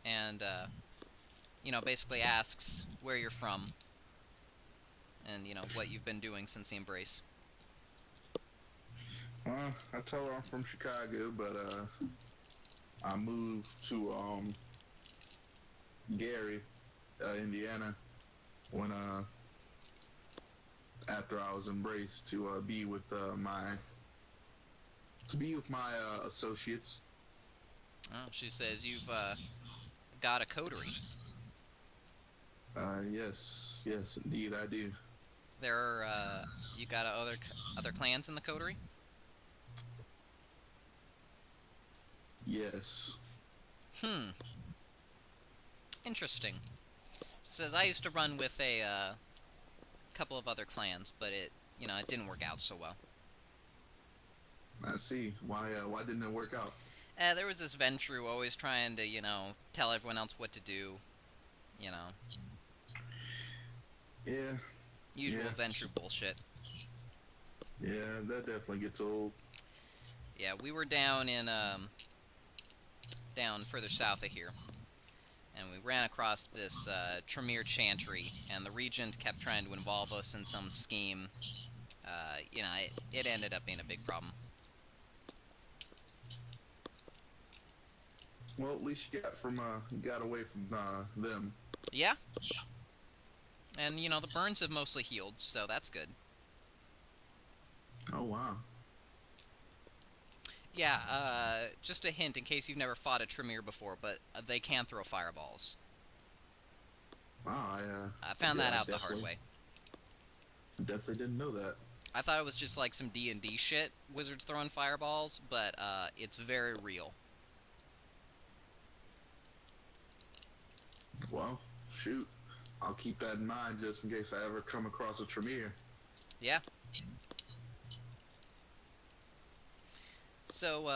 Speaker 1: and basically asks where you're from and, what you've been doing since the embrace.
Speaker 2: I tell her I'm from Chicago, but I moved to Gary, Indiana, when after I was embraced to be with my associates.
Speaker 1: Oh, she says you've got a coterie.
Speaker 2: Yes, indeed I do.
Speaker 1: There are you got other clans in the coterie?
Speaker 2: Yes.
Speaker 1: Interesting. Says I used to run with a couple of other clans, but it didn't work out so well.
Speaker 2: I see. Why didn't it work out?
Speaker 1: There was this Ventru always trying to, tell everyone else what to do.
Speaker 2: Yeah.
Speaker 1: Usual Ventru bullshit.
Speaker 2: Yeah, that definitely gets old.
Speaker 1: Yeah, we were down in, down further south of here. And we ran across this Tremere Chantry, and the Regent kept trying to involve us in some scheme. It ended up being a big problem.
Speaker 2: Well, at least you got away from them.
Speaker 1: Yeah. And, the burns have mostly healed, so that's good.
Speaker 2: Oh, wow.
Speaker 1: Yeah, just a hint in case you've never fought a Tremere before, but they can throw fireballs.
Speaker 2: Wow,
Speaker 1: I found that out the hard way.
Speaker 2: Definitely didn't know that.
Speaker 1: I thought it was just like some D&D shit, wizards throwing fireballs, but it's very real.
Speaker 2: Well, shoot. I'll keep that in mind just in case I ever come across a Tremere.
Speaker 1: Yeah. So,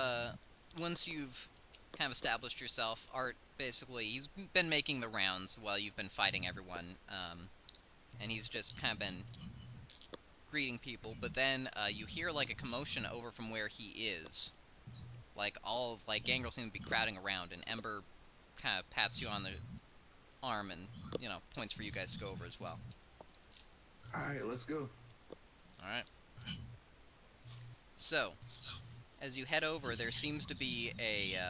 Speaker 1: once you've kind of established yourself, Art, basically, he's been making the rounds while you've been fighting everyone, and he's just kind of been greeting people, but then, you hear, like, a commotion over from where he is. Gangrel seem to be crowding around, and Ember kind of pats you on the arm and, points for you guys to go over as well.
Speaker 2: Alright, let's go.
Speaker 1: Alright. So, as you head over, there seems to be a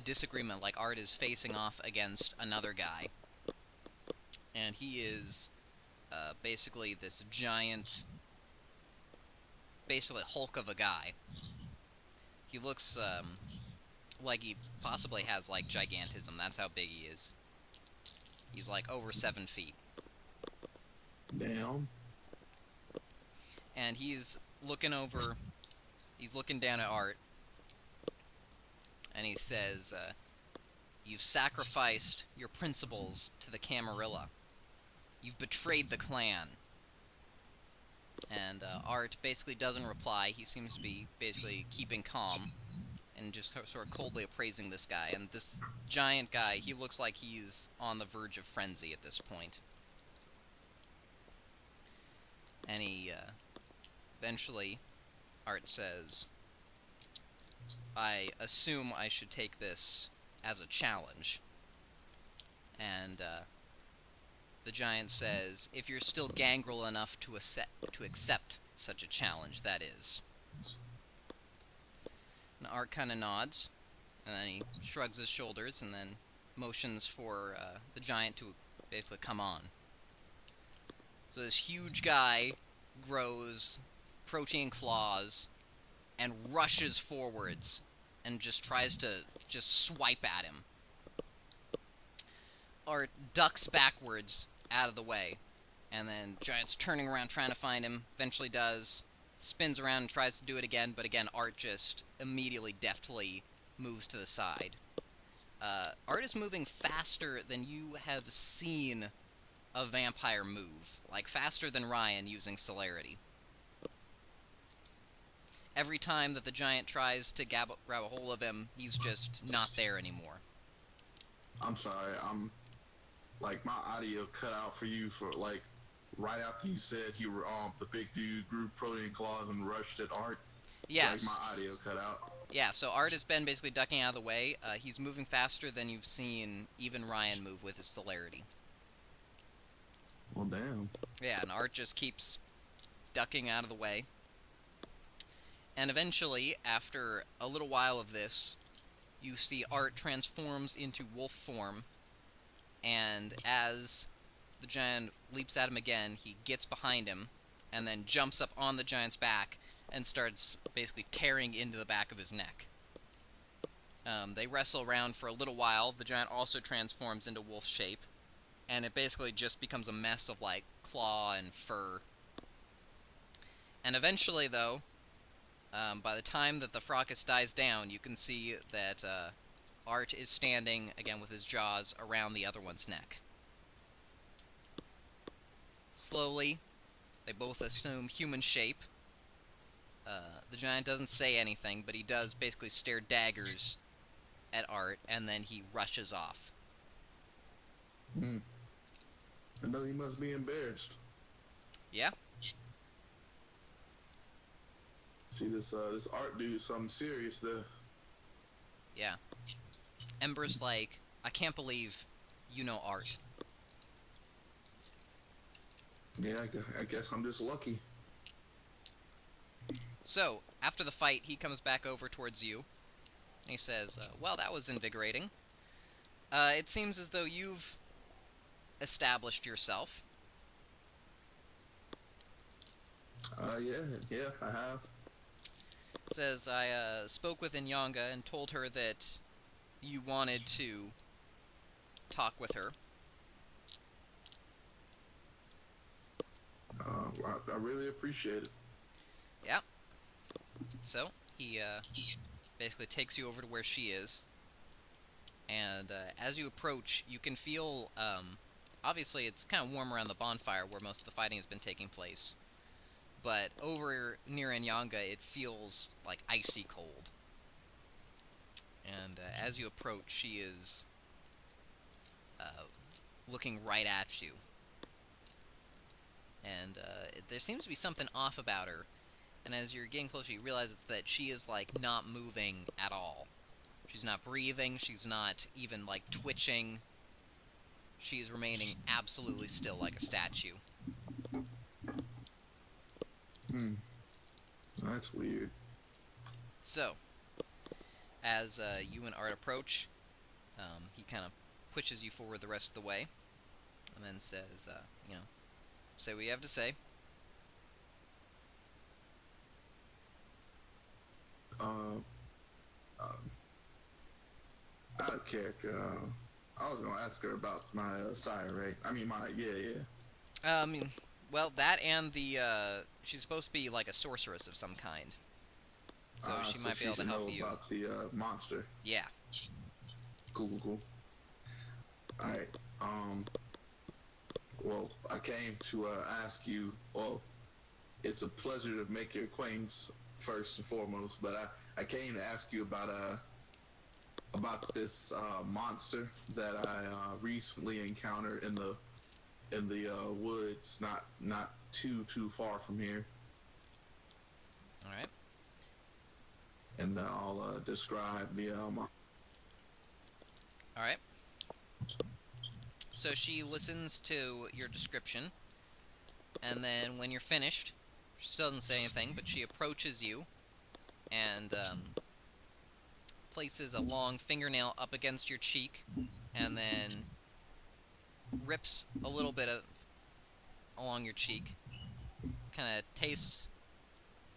Speaker 1: disagreement, like Art is facing off against another guy. And he is, basically this giant, basically Hulk of a guy. He looks, like he possibly has, like, gigantism. That's how big he is. He's, like, over 7 feet.
Speaker 2: Damn.
Speaker 1: And he's looking down at Art. And he says, you've sacrificed your principles to the Camarilla. You've betrayed the clan. And Art basically doesn't reply. He seems to be basically keeping calm and just sort of coldly appraising this guy. And this giant guy, he looks like he's on the verge of frenzy at this point. And he, eventually, Art says, I assume I should take this as a challenge. And, the giant says, if you're still gangrel enough to accept such a challenge, that is. And Art kind of nods, and then he shrugs his shoulders, and then motions for the giant to basically come on. So this huge guy grows protein claws and rushes forwards and just tries to swipe at him. Art ducks backwards out of the way, and then giant's turning around trying to find him, eventually does, spins around and tries to do it again, but again Art just immediately deftly moves to the side. Art is moving faster than you have seen a vampire move, like faster than Ryan using celerity. Every time that the giant tries to grab a hold of him, he's just not there anymore.
Speaker 2: I'm sorry, my audio cut out for you for, right after you said you were the big dude grew protein claws and rushed at Art.
Speaker 1: Yes.
Speaker 2: My audio cut out.
Speaker 1: Yeah, so Art has been basically ducking out of the way. He's moving faster than you've seen even Ryan move with his celerity.
Speaker 2: Well, damn.
Speaker 1: Yeah, and Art just keeps ducking out of the way. And eventually, after a little while of this, you see Art transforms into wolf form, and as the giant leaps at him again, he gets behind him, and then jumps up on the giant's back, and starts basically tearing into the back of his neck. They wrestle around for a little while. The giant also transforms into wolf shape, and it basically just becomes a mess of, like, claw and fur. And eventually, though, by the time that the fracas dies down, you can see that Art is standing, again, with his jaws around the other one's neck. Slowly, they both assume human shape. The giant doesn't say anything, but he does basically stare daggers at Art, and then he rushes off.
Speaker 2: I know he must be embarrassed.
Speaker 1: Yeah?
Speaker 2: See, this Art dude, something serious there.
Speaker 1: Yeah. Ember's like, I can't believe you know Art.
Speaker 2: Yeah, I guess I'm just lucky.
Speaker 1: So, after the fight, he comes back over towards you, and he says, well, that was invigorating. It seems as though you've established yourself.
Speaker 2: Yeah, I have.
Speaker 1: Says, I spoke with Inyanga and told her that you wanted to talk with her.
Speaker 2: I really appreciate it.
Speaker 1: Yeah. So, he basically takes you over to where she is. And as you approach, you can feel, obviously it's kind of warm around the bonfire where most of the fighting has been taking place. But over near Inyanga, it feels like icy cold. And as you approach, she is looking right at you. And there seems to be something off about her. And as you're getting closer, you realize that she is, like, not moving at all. She's not breathing, she's not even, like, twitching. She is remaining absolutely still like a statue.
Speaker 2: That's weird.
Speaker 1: So, as you and Art approach, he kind of pushes you forward the rest of the way, and then says, say what you have to say.
Speaker 2: Out of character, I was gonna ask her about my sire, right? I mean,
Speaker 1: Well, that and the, she's supposed to be like a sorceress of some kind. So she might be able to help you.
Speaker 2: About the monster.
Speaker 1: Yeah.
Speaker 2: Cool. Alright, well, I came to ask you, well, it's a pleasure to make your acquaintance first and foremost, but I came to ask you about this monster that I recently encountered in the woods, not too far from here.
Speaker 1: All right.
Speaker 2: And I'll describe the
Speaker 1: All right. So she listens to your description, and then when you're finished, she still doesn't say anything, but she approaches you and places a long fingernail up against your cheek, and then rips a little bit along your cheek, kind of tastes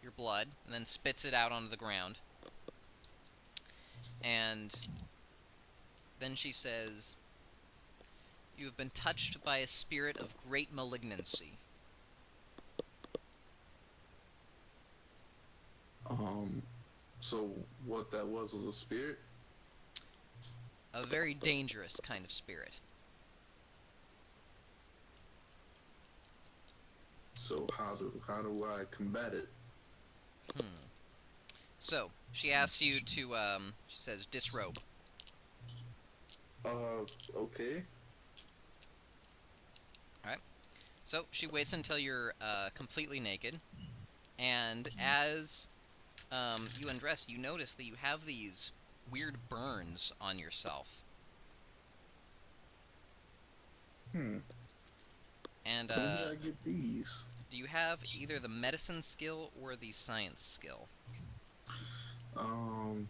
Speaker 1: your blood, and then spits it out onto the ground. And then she says, "You have been touched by a spirit of great malignancy."
Speaker 2: So what that was a spirit?
Speaker 1: A very dangerous kind of spirit.
Speaker 2: So how do I combat it?
Speaker 1: So, she asks you to, she says, disrobe.
Speaker 2: Okay.
Speaker 1: Alright. So, she waits until you're, completely naked, and as you undress, you notice that you have these weird burns on yourself.
Speaker 2: Hmm.
Speaker 1: And,
Speaker 2: When did I get these?
Speaker 1: do you have either the medicine skill or the science skill?
Speaker 2: Um.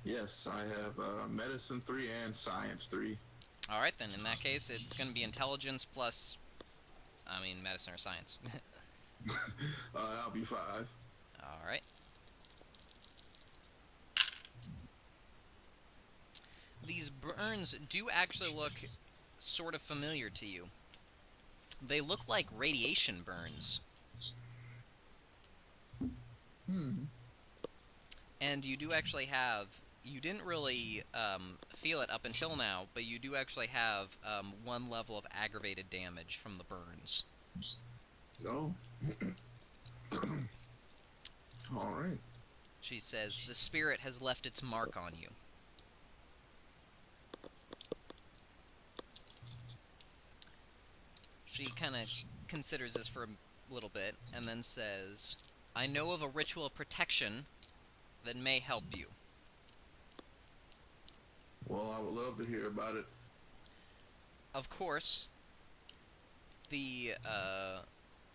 Speaker 2: Yes, I have medicine 3 and science 3.
Speaker 1: Alright then, in that case, it's gonna be intelligence plus, I mean, medicine or science.
Speaker 2: That'll be 5.
Speaker 1: Alright. These burns do actually look sort of familiar to you. They look like radiation burns.
Speaker 2: Hmm.
Speaker 1: And you do actually have, you didn't really feel it up until now, but you do actually have 1 level of aggravated damage from the burns.
Speaker 2: Oh. Alright.
Speaker 1: She says, the spirit has left its mark on you. She kind of considers this for a little bit, and then says, I know of a ritual of protection that may help you.
Speaker 2: Well, I would love to hear about it.
Speaker 1: Of course, the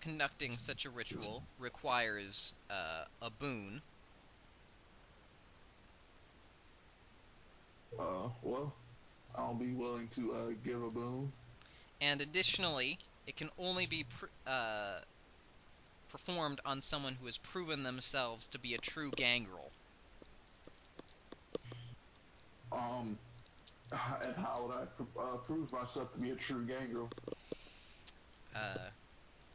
Speaker 1: conducting such a ritual requires a boon.
Speaker 2: Well, I'll be willing to give a boon.
Speaker 1: And additionally, it can only be performed on someone who has proven themselves to be a true gangrel.
Speaker 2: And how would I prove myself to be a true gangrel?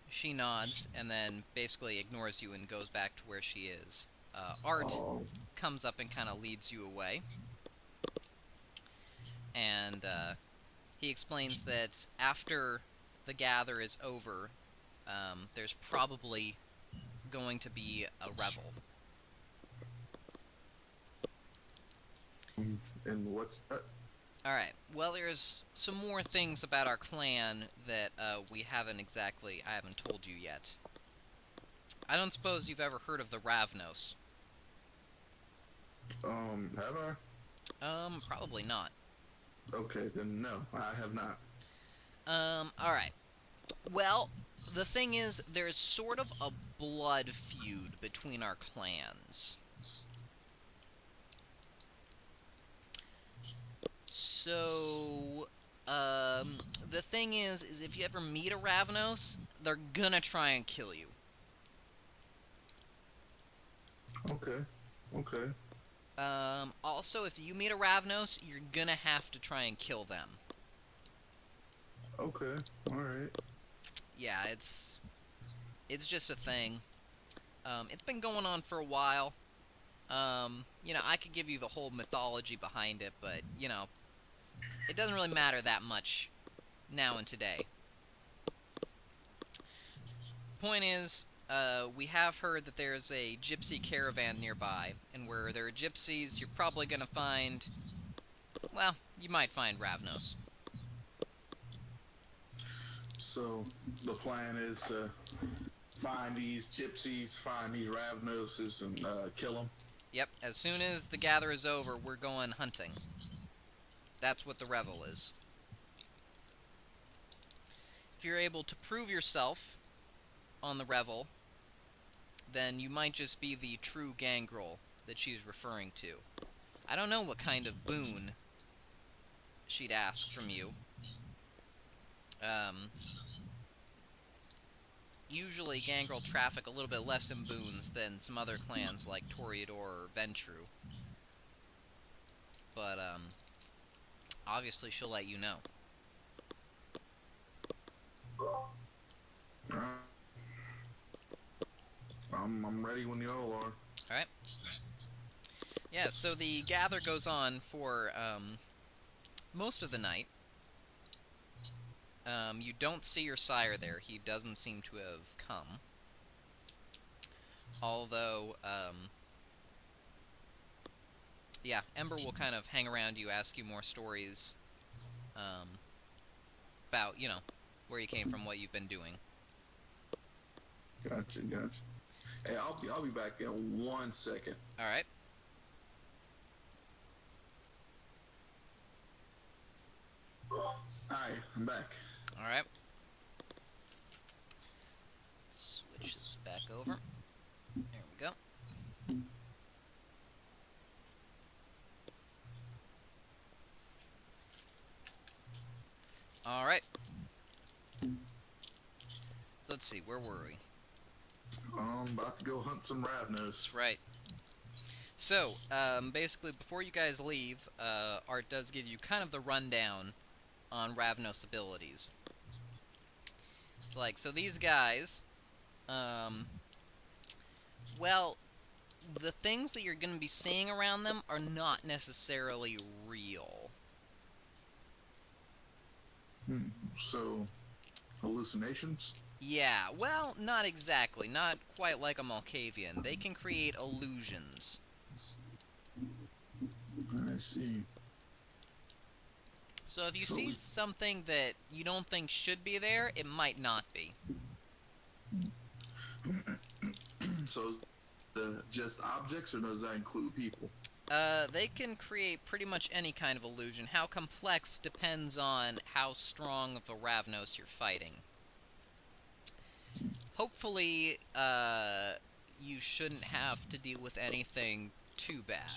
Speaker 1: She nods and then basically ignores you and goes back to where she is. Art comes up and kind of leads you away. And he explains that after the gather is over, there's probably going to be a revel.
Speaker 2: And what's that?
Speaker 1: Alright, well there's some more things about our clan that I haven't told you yet. I don't suppose you've ever heard of the Ravnos.
Speaker 2: Have I?
Speaker 1: Probably not.
Speaker 2: Okay, then no, I have not.
Speaker 1: Alright. Well, the thing is, there's sort of a blood feud between our clans. So, the thing is if you ever meet a Ravnos, they're gonna try and kill you.
Speaker 2: Okay.
Speaker 1: Also, if you meet a Ravnos, you're gonna have to try and kill them.
Speaker 2: Okay, alright.
Speaker 1: Yeah, it's just a thing. It's been going on for a while. You know, I could give you the whole mythology behind it, but, you know, it doesn't really matter that much now and today. Point is, we have heard that there's a gypsy caravan nearby, and where there are gypsies, you're probably gonna find, well, you might find Ravnos.
Speaker 2: So, the plan is to find these gypsies, find these Ravnoses, and kill them?
Speaker 1: Yep, as soon as the gather is over, we're going hunting. That's what the revel is. If you're able to prove yourself on the revel, then you might just be the true gangrel that she's referring to. I don't know what kind of boon she'd ask from you. Usually gangrel traffic a little bit less in boons than some other clans like Toreador or Ventru. But, obviously she'll let you know.
Speaker 2: I'm ready when you all are.
Speaker 1: Alright. Yeah, so the gather goes on for, most of the night. You don't see your sire there. He doesn't seem to have come. Although, yeah, Ember will kind of hang around you, ask you more stories, about, you know, where you came from, what you've been doing.
Speaker 2: Gotcha. Hey, I'll be back in 1 second.
Speaker 1: All right.
Speaker 2: Alright, I'm back.
Speaker 1: All right. Switch this back over. There we go. All right. So let's see, where were we?
Speaker 2: About to go hunt some Ravnos.
Speaker 1: That's right. So, basically, before you guys leave, Art does give you kind of the rundown on Ravnos' abilities. It's like, so these guys, well, the things that you're going to be seeing around them are not necessarily real.
Speaker 2: So, hallucinations?
Speaker 1: Yeah, well, not exactly. Not quite like a Malkavian. They can create illusions.
Speaker 2: I see.
Speaker 1: So if you see something that you don't think should be there, it might not be.
Speaker 2: So, just objects, or does that include people?
Speaker 1: They can create pretty much any kind of illusion. How complex depends on how strong of a Ravnos you're fighting. Hopefully, you shouldn't have to deal with anything too bad.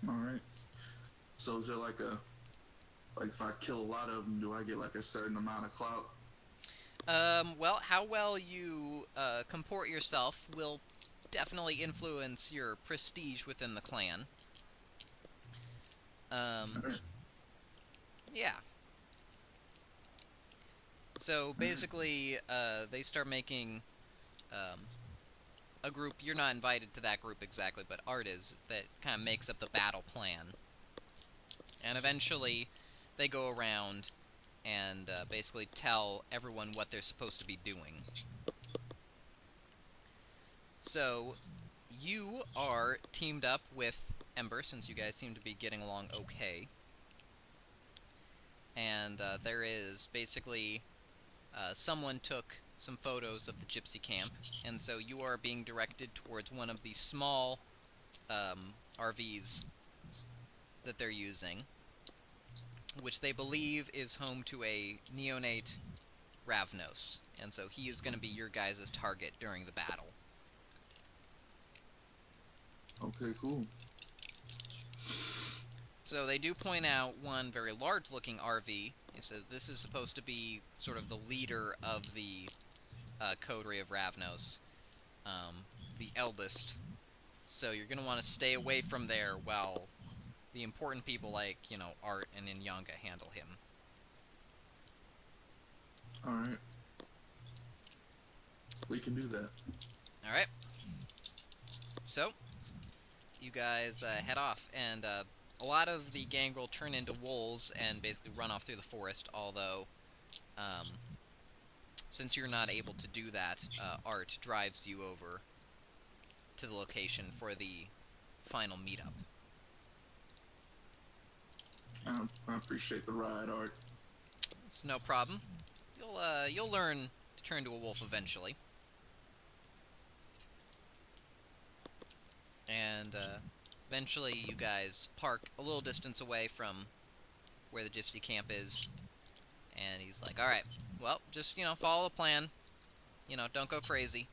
Speaker 2: Alright. So is there like if I kill a lot of them, do I get like a certain amount of clout?
Speaker 1: Well, how well you, comport yourself will definitely influence your prestige within the clan. Yeah. So, basically, they start making, a group. You're not invited to that group exactly, but Art is, that kind of makes up the battle plan. And eventually, they go around and basically tell everyone what they're supposed to be doing. So, you are teamed up with Ember, since you guys seem to be getting along okay. And there is basically someone took some photos of the gypsy camp, and so you are being directed towards one of the small RVs that they're using, which they believe is home to a neonate Ravnos, and so he is going to be your guys' target during the battle.
Speaker 2: Okay, cool.
Speaker 1: So they do point out one very large-looking RV. It says this is supposed to be sort of the leader of the coterie of Ravnos, the eldest. So you're going to want to stay away from there while the important people like, you know, Art and Inyanga handle him.
Speaker 2: Alright. We can do that.
Speaker 1: Alright. So, you guys head off, and a lot of the gang will turn into wolves and basically run off through the forest, although, since you're not able to do that, Art drives you over to the location for the final meetup.
Speaker 2: I appreciate the ride, Art.
Speaker 1: It's no problem. You'll learn to turn to a wolf eventually. And, eventually you guys park a little distance away from where the gypsy camp is. And he's like, alright, well, just, you know, follow the plan. You know, don't go crazy.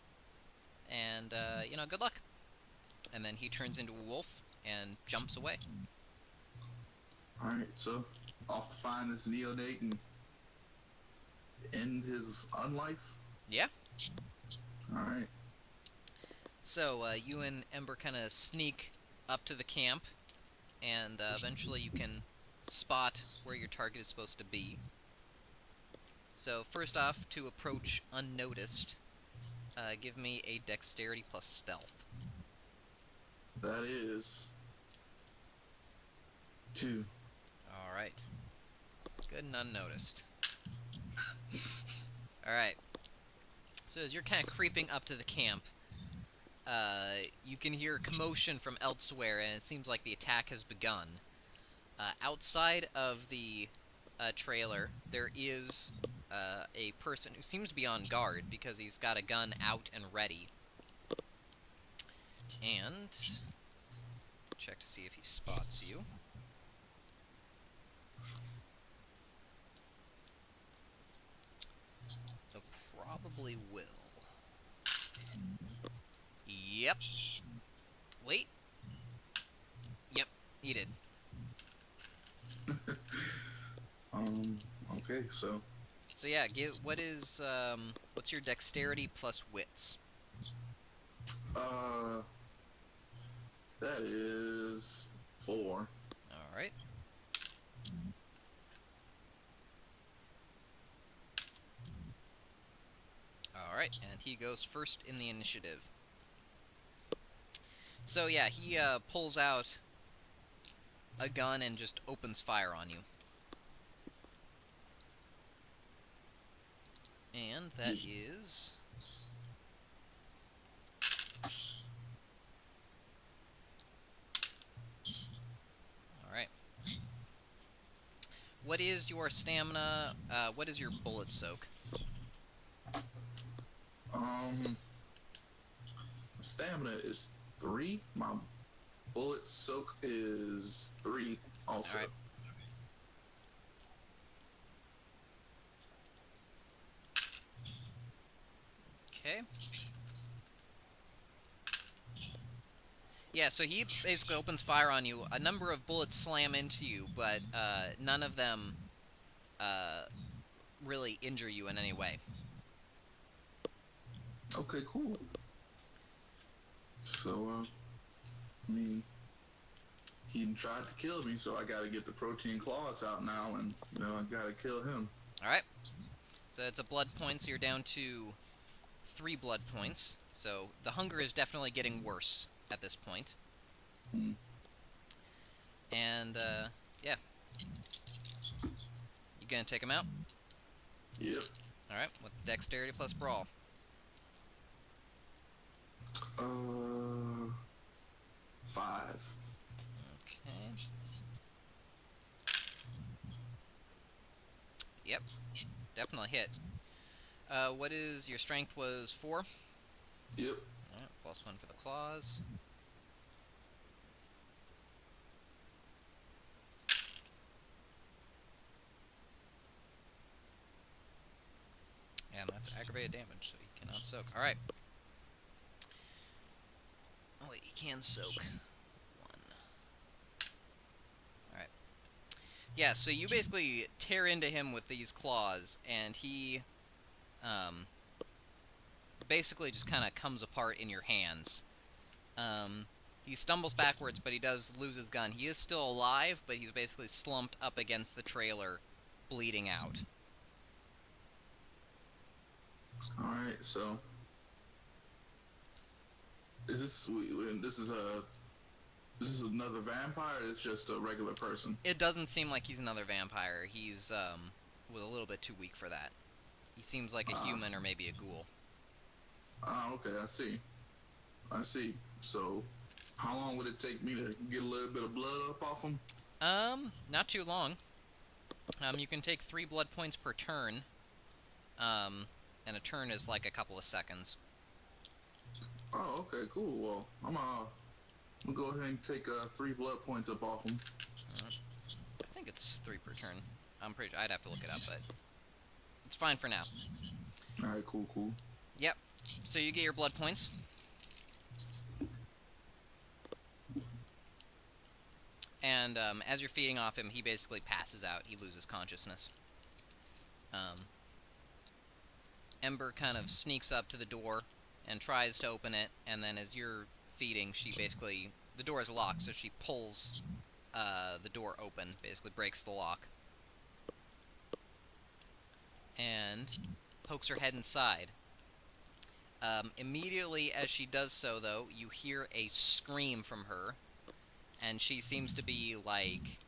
Speaker 1: And, you know, good luck. And then he turns into a wolf and jumps away.
Speaker 2: Alright, so off to find this neonate and end his unlife?
Speaker 1: Yeah.
Speaker 2: Alright.
Speaker 1: So, you and Ember kind of sneak up to the camp, and eventually you can spot where your target is supposed to be. So, first off, to approach unnoticed, give me a dexterity plus stealth.
Speaker 2: That is 2.
Speaker 1: Alright. Good and unnoticed. Alright. So as you're kind of creeping up to the camp, you can hear commotion from elsewhere, and it seems like the attack has begun. Outside of the trailer, there is a person who seems to be on guard because he's got a gun out and ready. And check to see if he spots you. So probably will. Yep. Wait. Yep, he did.
Speaker 2: Okay, so.
Speaker 1: So yeah, what's your dexterity plus wits?
Speaker 2: That is 4.
Speaker 1: Alright. Alright, and he goes first in the initiative. So yeah, he pulls out a gun and just opens fire on you. And that is... Alright. What is your stamina? What is your bullet soak?
Speaker 2: Stamina is 3. My bullet soak is 3 also.
Speaker 1: Alright. Okay. Yeah, so he basically opens fire on you. A number of bullets slam into you, but none of them really injure you in any way.
Speaker 2: Okay, cool. So, I mean, he tried to kill me, so I gotta get the protein claws out now, and, I gotta kill him.
Speaker 1: Alright. So it's a blood point, so you're down to 3 blood points. So the hunger is definitely getting worse at this point. And, yeah. You gonna take him out?
Speaker 2: Yep.
Speaker 1: Alright, with dexterity plus brawl.
Speaker 2: 5.
Speaker 1: Okay. Yep. Definitely hit. What is your strength was 4?
Speaker 2: Yep.
Speaker 1: Alright, plus 1 for the claws. And that's aggravated damage, so he cannot soak. Alright. Oh wait, he can soak. 1. Alright. Yeah, so you basically tear into him with these claws, and he basically just kind of comes apart in your hands. He stumbles backwards, but he does lose his gun. He is still alive, but he's basically slumped up against the trailer, bleeding out.
Speaker 2: Alright, so... Is this another vampire, or it's just a regular person?
Speaker 1: It doesn't seem like he's another vampire. He's, was a little bit too weak for that. He seems like a human or maybe a ghoul.
Speaker 2: Okay, I see. So, how long would it take me to get a little bit of blood up off him?
Speaker 1: Not too long. You can take 3 blood points per turn. And a turn is like a couple of seconds.
Speaker 2: Oh, okay, cool. Well, I'm gonna go ahead and take 3 blood points up off him.
Speaker 1: I think it's 3 per turn. I'm pretty sure. I'd have to look it up, but it's fine for now.
Speaker 2: Alright, cool.
Speaker 1: Yep. So you get your blood points. And as you're feeding off him, he basically passes out. He loses consciousness. Ember kind of sneaks up to the door and tries to open it, and then as you're feeding, the door is locked, so she pulls the door open, basically breaks the lock, and pokes her head inside. Immediately as she does so, though, you hear a scream from her, and she seems to be, like,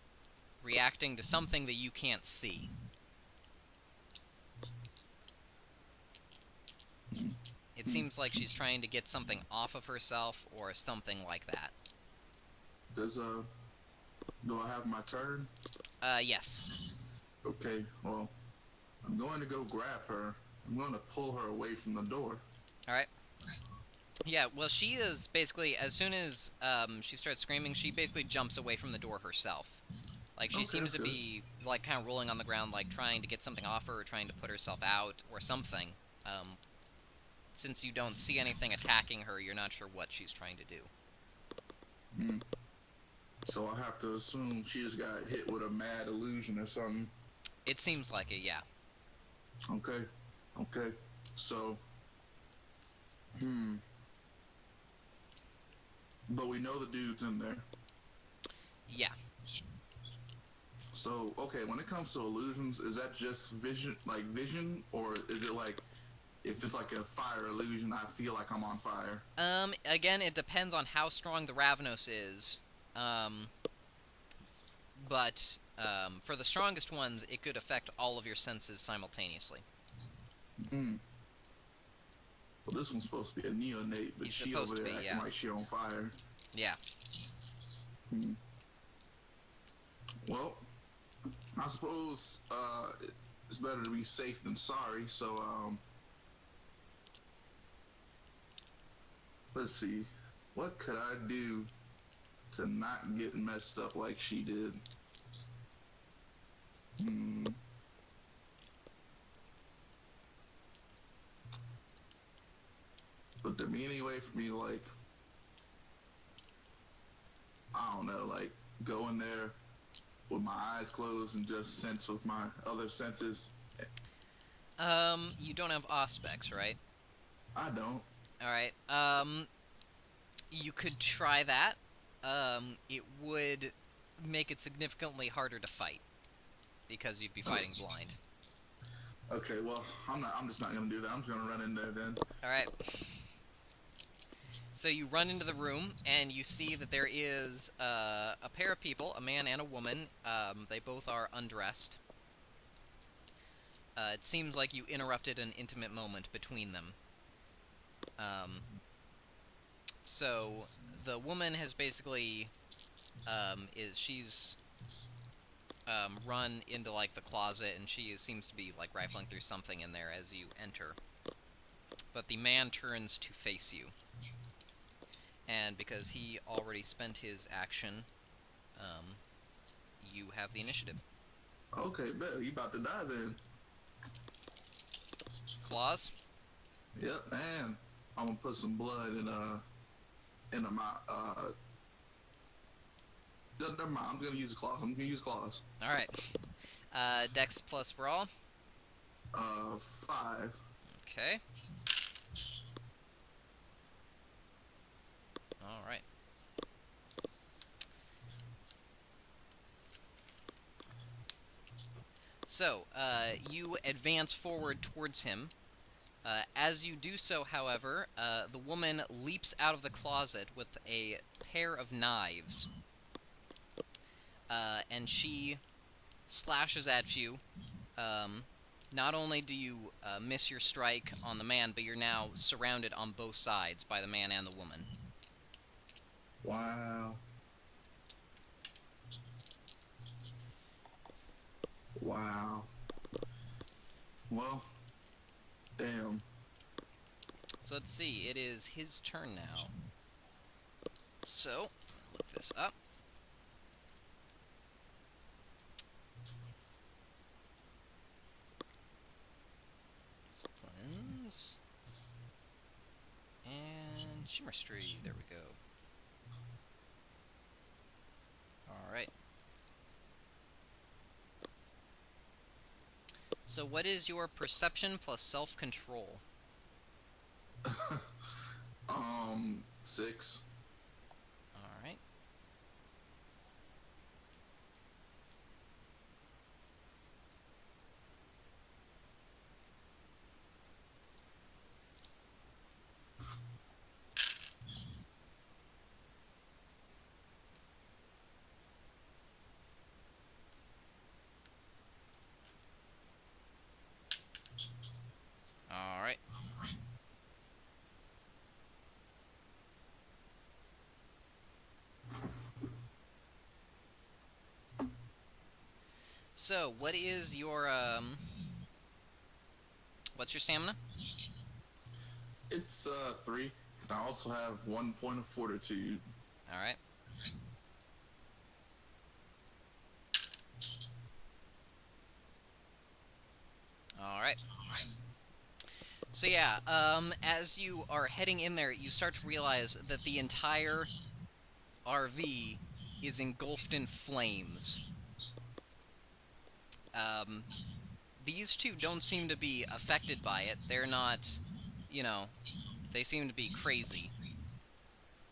Speaker 1: reacting to something that you can't see. It seems like she's trying to get something off of herself, or something like that.
Speaker 2: Do I have my turn?
Speaker 1: Yes.
Speaker 2: Okay, well, I'm going to go grab her. I'm going to pull her away from the door.
Speaker 1: All right. Yeah, well, she is basically, as soon as she starts screaming, she basically jumps away from the door herself. Like, she
Speaker 2: Okay,
Speaker 1: seems
Speaker 2: that's
Speaker 1: to
Speaker 2: good.
Speaker 1: be, like, kind of rolling on the ground, like, trying to get something off her, or trying to put herself out, or something. Since you don't see anything attacking her, you're not sure what she's trying to do.
Speaker 2: Mm. So I have to assume she just got hit with a mad illusion or something.
Speaker 1: It seems like it, yeah.
Speaker 2: Okay. Okay. So, hmm. But we know the dude's in there.
Speaker 1: Yeah.
Speaker 2: So, okay, when it comes to illusions, is that just vision, or is it like, if it's like a fire illusion, I feel like I'm on fire?
Speaker 1: Again, it depends on how strong the Ravenos is. But for the strongest ones, it could affect all of your senses simultaneously.
Speaker 2: Hmm. Well, this one's supposed to be a neonate, but
Speaker 1: He's
Speaker 2: she
Speaker 1: supposed
Speaker 2: over
Speaker 1: to
Speaker 2: there
Speaker 1: be,
Speaker 2: acting
Speaker 1: yeah.
Speaker 2: like she on fire.
Speaker 1: Yeah.
Speaker 2: Hmm. Well, I suppose it's better to be safe than sorry. So, let's see. What could I do to not get messed up like she did? Hmm. But there be any way for me, like, I don't know, like, go in there with my eyes closed and just sense with my other senses?
Speaker 1: You don't have Auspex, right?
Speaker 2: I don't.
Speaker 1: Alright, you could try that. It would make it significantly harder to fight, because you'd be fighting blind.
Speaker 2: Okay, well, I'm just not gonna do that. I'm just gonna run in there then.
Speaker 1: Alright. So you run into the room, and you see that there is a pair of people, a man and a woman. They both are undressed. It seems like you interrupted an intimate moment between them. So the woman has basically she's run into like the closet, and she seems to be like rifling through something in there as you enter. But the man turns to face you, and because he already spent his action, you have the initiative.
Speaker 2: Okay, bet you about to die then.
Speaker 1: Claws?
Speaker 2: Yep, and I'm gonna put some blood in my never mind. I'm gonna use claws. I'm gonna use claws.
Speaker 1: All right. Dex plus brawl.
Speaker 2: 5.
Speaker 1: Okay. All right. So, you advance forward towards him. As you do so, however, the woman leaps out of the closet with a pair of knives. And she slashes at you. Not only do you miss your strike on the man, but you're now surrounded on both sides by the man and the woman.
Speaker 2: Wow. Wow. Well, damn.
Speaker 1: So let's see, it is his turn now. So, look this up. Disciplines. And Shimmerstry, there we go. Alright. So what is your perception plus self-control?
Speaker 2: 6.
Speaker 1: Alright. Alright. So, what is your What's your stamina?
Speaker 2: It's 3. And I also have 1 point of fortitude.
Speaker 1: All right. All right. So yeah, as you are heading in there, you start to realize that the entire RV is engulfed in flames. Um, these two don't seem to be affected by it. They're not, you know, they seem to be crazy.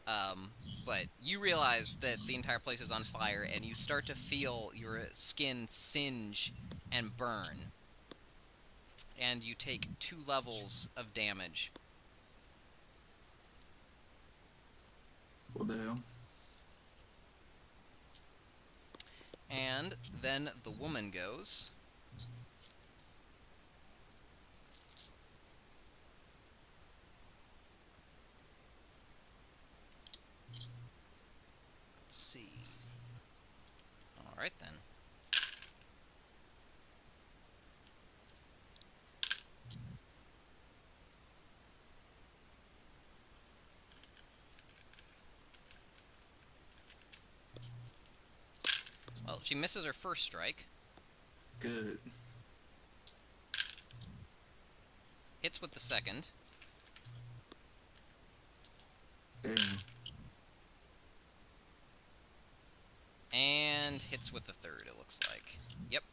Speaker 1: Um, but you realize that the entire place is on fire, and you start to feel your skin singe and burn. And you take 2 levels of damage.
Speaker 2: What the hell?
Speaker 1: And then the woman goes. Let's see. Alright then. Well, she misses her first strike.
Speaker 2: Good.
Speaker 1: Hits with the second.
Speaker 2: Damn.
Speaker 1: And hits with the third, it looks like. Yep.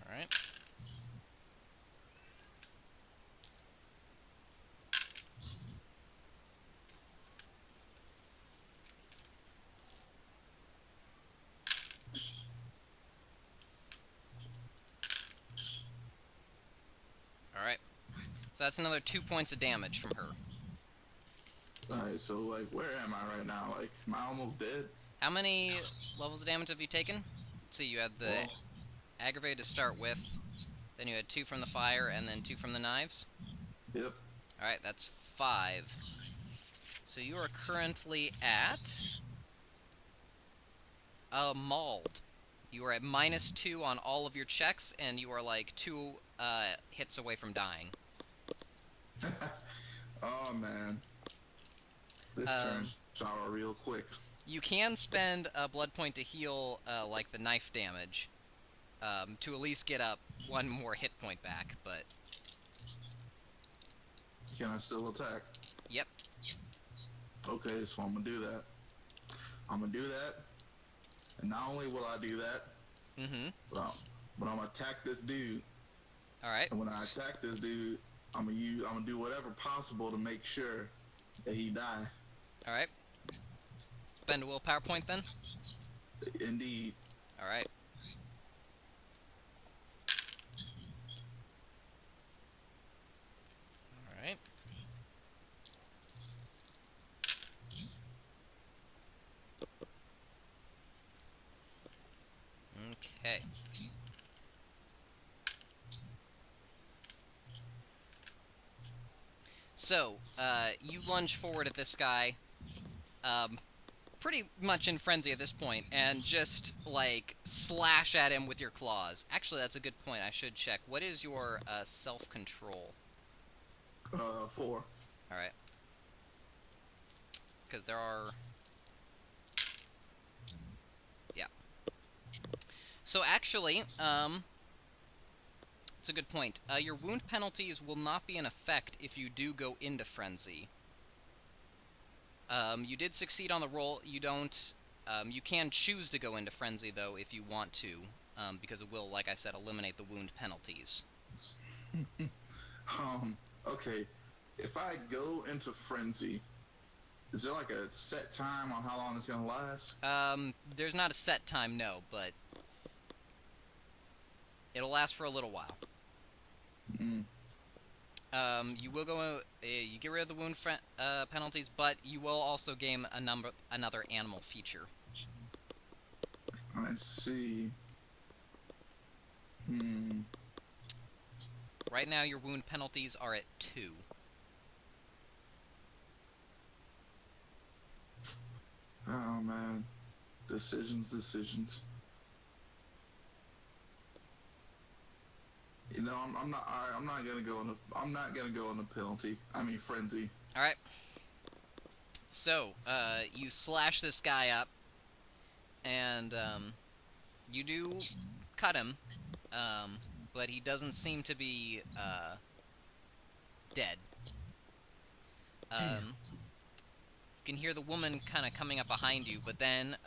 Speaker 1: Alright. Alright. So that's another 2 points of damage from her.
Speaker 2: Alright, so, like, where am I right now? Like, am I almost dead?
Speaker 1: How many levels of damage have you taken? Let's see, you had the aggravated to start with. Then you had 2 from the fire, and then 2 from the knives.
Speaker 2: Yep.
Speaker 1: Alright, that's 5. So you are currently at... mauled. You are at -2 on all of your checks, and you are like 2 hits away from dying.
Speaker 2: Oh, man. This turns sour real quick.
Speaker 1: You can spend a blood point to heal, like the knife damage, to at least get up 1 more hit point back, but...
Speaker 2: Can I still attack?
Speaker 1: Yep.
Speaker 2: Okay, so I'm gonna do that. I'm gonna do that, and not only will I do that, but I'm gonna attack this dude.
Speaker 1: All right.
Speaker 2: And when I attack this dude, I'm gonna do whatever possible to make sure that he die.
Speaker 1: All right. Spend a willpower point then.
Speaker 2: Indeed.
Speaker 1: All right. All right. Okay. So, you lunge forward at this guy, pretty much in frenzy at this point, and just, like, slash at him with your claws. Actually, that's a good point. I should check. What is your, self-control?
Speaker 2: 4.
Speaker 1: Alright. Because there are... Yeah. So, actually, it's a good point. Your wound penalties will not be in effect if you do go into frenzy. You did succeed on the roll. You don't... you can choose to go into frenzy, though, if you want to, because it will, like I said, eliminate the wound penalties.
Speaker 2: Okay. If I go into frenzy, is there like a set time on how long it's gonna last?
Speaker 1: There's not a set time, no, but it'll last for a little while. You will go. You get rid of the wound penalties, but you will also gain another animal feature.
Speaker 2: I see.
Speaker 1: Right now, your wound penalties are at 2.
Speaker 2: Oh man, decisions. I'm not gonna go on I'm not gonna go on the penalty. I mean frenzy.
Speaker 1: All right. So, you slash this guy up, and you do cut him, but he doesn't seem to be dead. You can hear the woman kind of coming up behind you, but then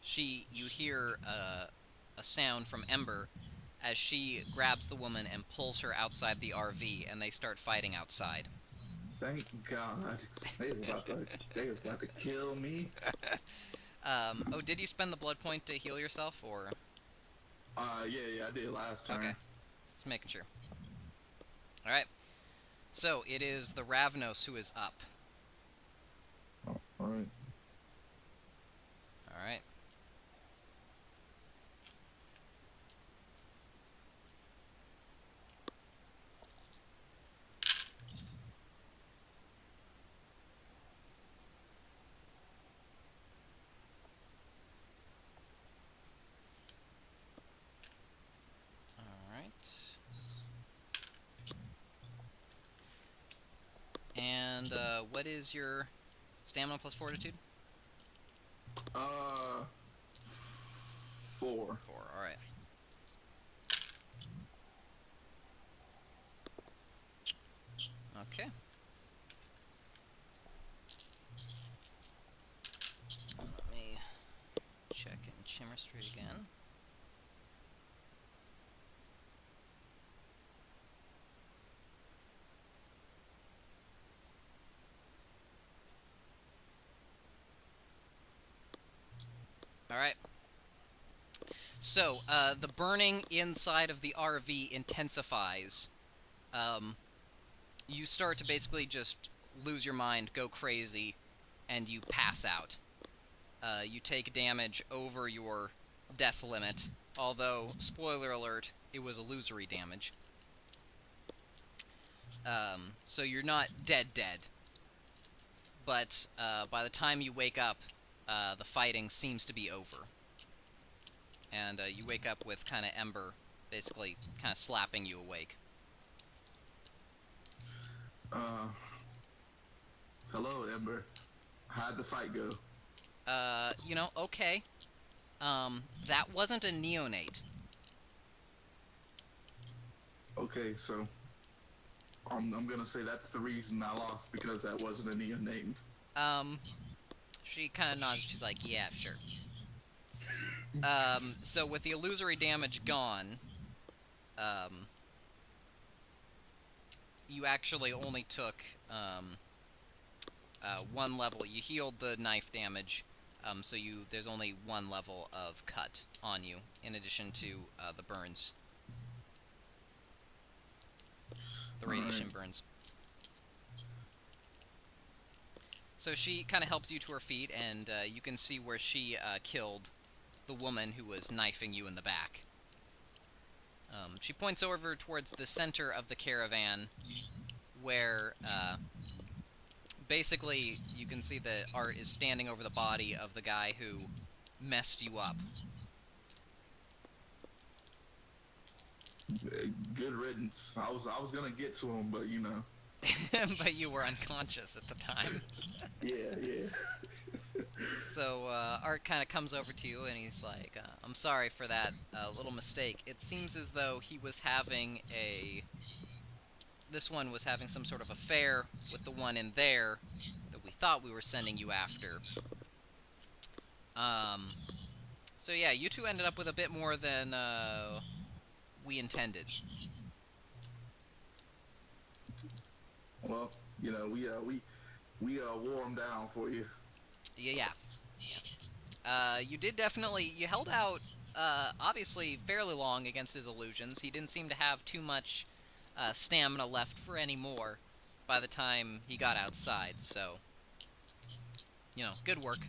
Speaker 1: you hear a sound from Ember as she grabs the woman and pulls her outside the RV, and they start fighting outside.
Speaker 2: Thank God. They was about to kill me.
Speaker 1: Oh, did you spend the blood point to heal yourself, or?
Speaker 2: Yeah, I did last time.
Speaker 1: Okay, just making sure. Alright, so it is the Ravnos who is up.
Speaker 2: Alright.
Speaker 1: Alright. And what is your stamina plus fortitude?
Speaker 2: 4.
Speaker 1: 4, alright. Okay. Let me check in chemistry again. Alright. So, the burning inside of the RV intensifies. You start to basically just lose your mind, go crazy, and you pass out. You take damage over your death limit, although, spoiler alert, it was illusory damage. So you're not dead, but by the time you wake up, the fighting seems to be over. And you wake up with kind of Ember basically kind of slapping you awake.
Speaker 2: Hello, Ember. How'd the fight go?
Speaker 1: Okay. That wasn't a neonate.
Speaker 2: Okay, so I'm gonna say that's the reason I lost, because that wasn't a neonate.
Speaker 1: She kind of nods. She's like, yeah, sure. So with the illusory damage gone, you actually only took, 1 level. You healed the knife damage, so there's only 1 level of cut on you, in addition to, the burns. The radiation burns. So she kind of helps you to her feet, and you can see where she killed the woman who was knifing you in the back. She points over towards the center of the caravan, where basically you can see that Art is standing over the body of the guy who messed you up.
Speaker 2: Good riddance. I was gonna get to him, but you know.
Speaker 1: But you were unconscious at the time.
Speaker 2: Yeah.
Speaker 1: So Art kind of comes over to you and he's like, I'm sorry for that little mistake. It seems as though he was having this one was having some sort of affair with the one in there that we thought we were sending you after. So yeah, you two ended up with a bit more than we intended.
Speaker 2: Well, you know, we wore him down for you.
Speaker 1: Yeah. You did you held out, obviously fairly long against his illusions. He didn't seem to have too much stamina left for any more by the time he got outside, so, you know, good work,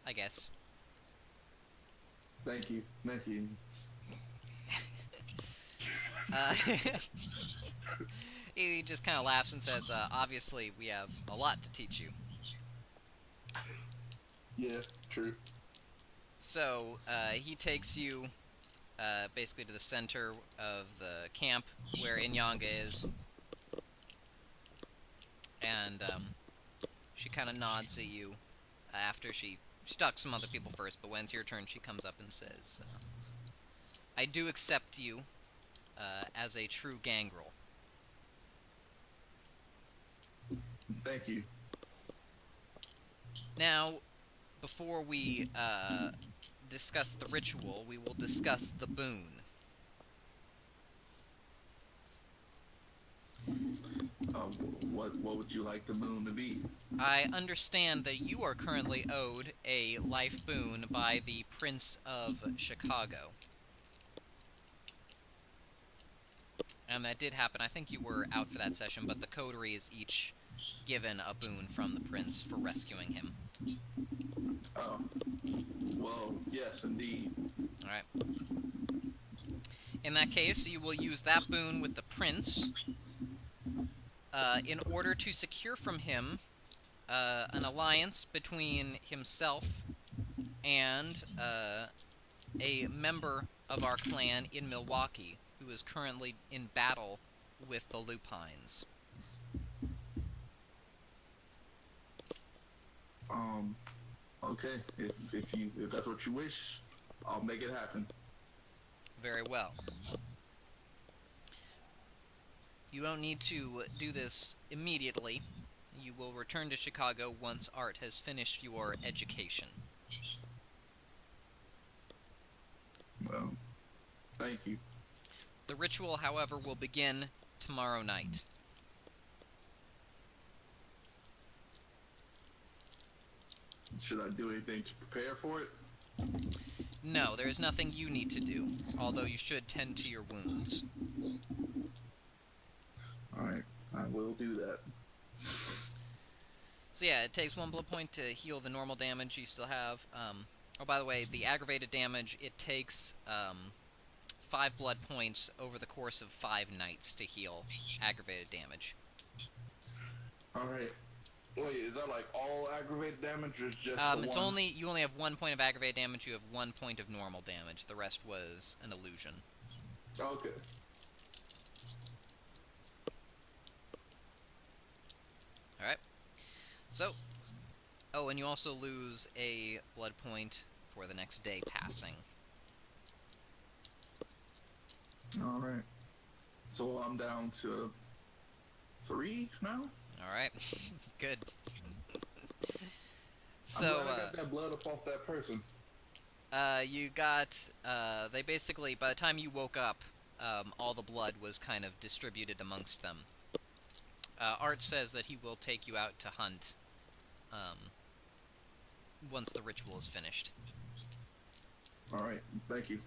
Speaker 1: I guess.
Speaker 2: Thank you.
Speaker 1: He just kind of laughs and says, obviously we have a lot to teach you.
Speaker 2: Yeah, true.
Speaker 1: So, he takes you basically to the center of the camp where Inyanga is, and she kind of nods at you after she talks to some other people first, but when it's your turn, she comes up and says, I do accept you as a true gangrel.
Speaker 2: Thank you.
Speaker 1: Now, before we discuss the ritual, we will discuss the boon.
Speaker 2: What would you like the boon to be?
Speaker 1: I understand that you are currently owed a life boon by the Prince of Chicago. And that did happen. I think you were out for that session, but the coterie is each given a boon from the prince for rescuing him.
Speaker 2: Oh. Well, yes, indeed.
Speaker 1: Alright. In that case, you will use that boon with the prince in order to secure from him an alliance between himself and a member of our clan in Milwaukee who is currently in battle with the Lupines.
Speaker 2: Okay. If that's what you wish, I'll make it happen.
Speaker 1: Very well. You don't need to do this immediately. You will return to Chicago once Art has finished your education.
Speaker 2: Well, thank you.
Speaker 1: The ritual, however, will begin tomorrow night.
Speaker 2: Should I do anything to prepare for it?
Speaker 1: No, there is nothing you need to do, although you should tend to your wounds.
Speaker 2: Alright, I will do that.
Speaker 1: So yeah, it takes 1 blood point to heal the normal damage you still have. Oh, by the way, the aggravated damage, it takes 5 blood points over the course of 5 nights to heal aggravated damage.
Speaker 2: Alright. Wait, is that like all aggravated damage, or is just
Speaker 1: it's
Speaker 2: one?
Speaker 1: you only have 1 point of aggravated damage, you have 1 point of normal damage. The rest was an illusion.
Speaker 2: Okay.
Speaker 1: Alright. So, oh, and you also lose a blood point for the next day passing.
Speaker 2: Alright. So I'm down to 3 now?
Speaker 1: Alright. Good.
Speaker 2: I'm glad I got that blood up off that person.
Speaker 1: You got, they basically, by the time you woke up, all the blood was kind of distributed amongst them. Art says that he will take you out to hunt, once the ritual is finished.
Speaker 2: Alright, thank you.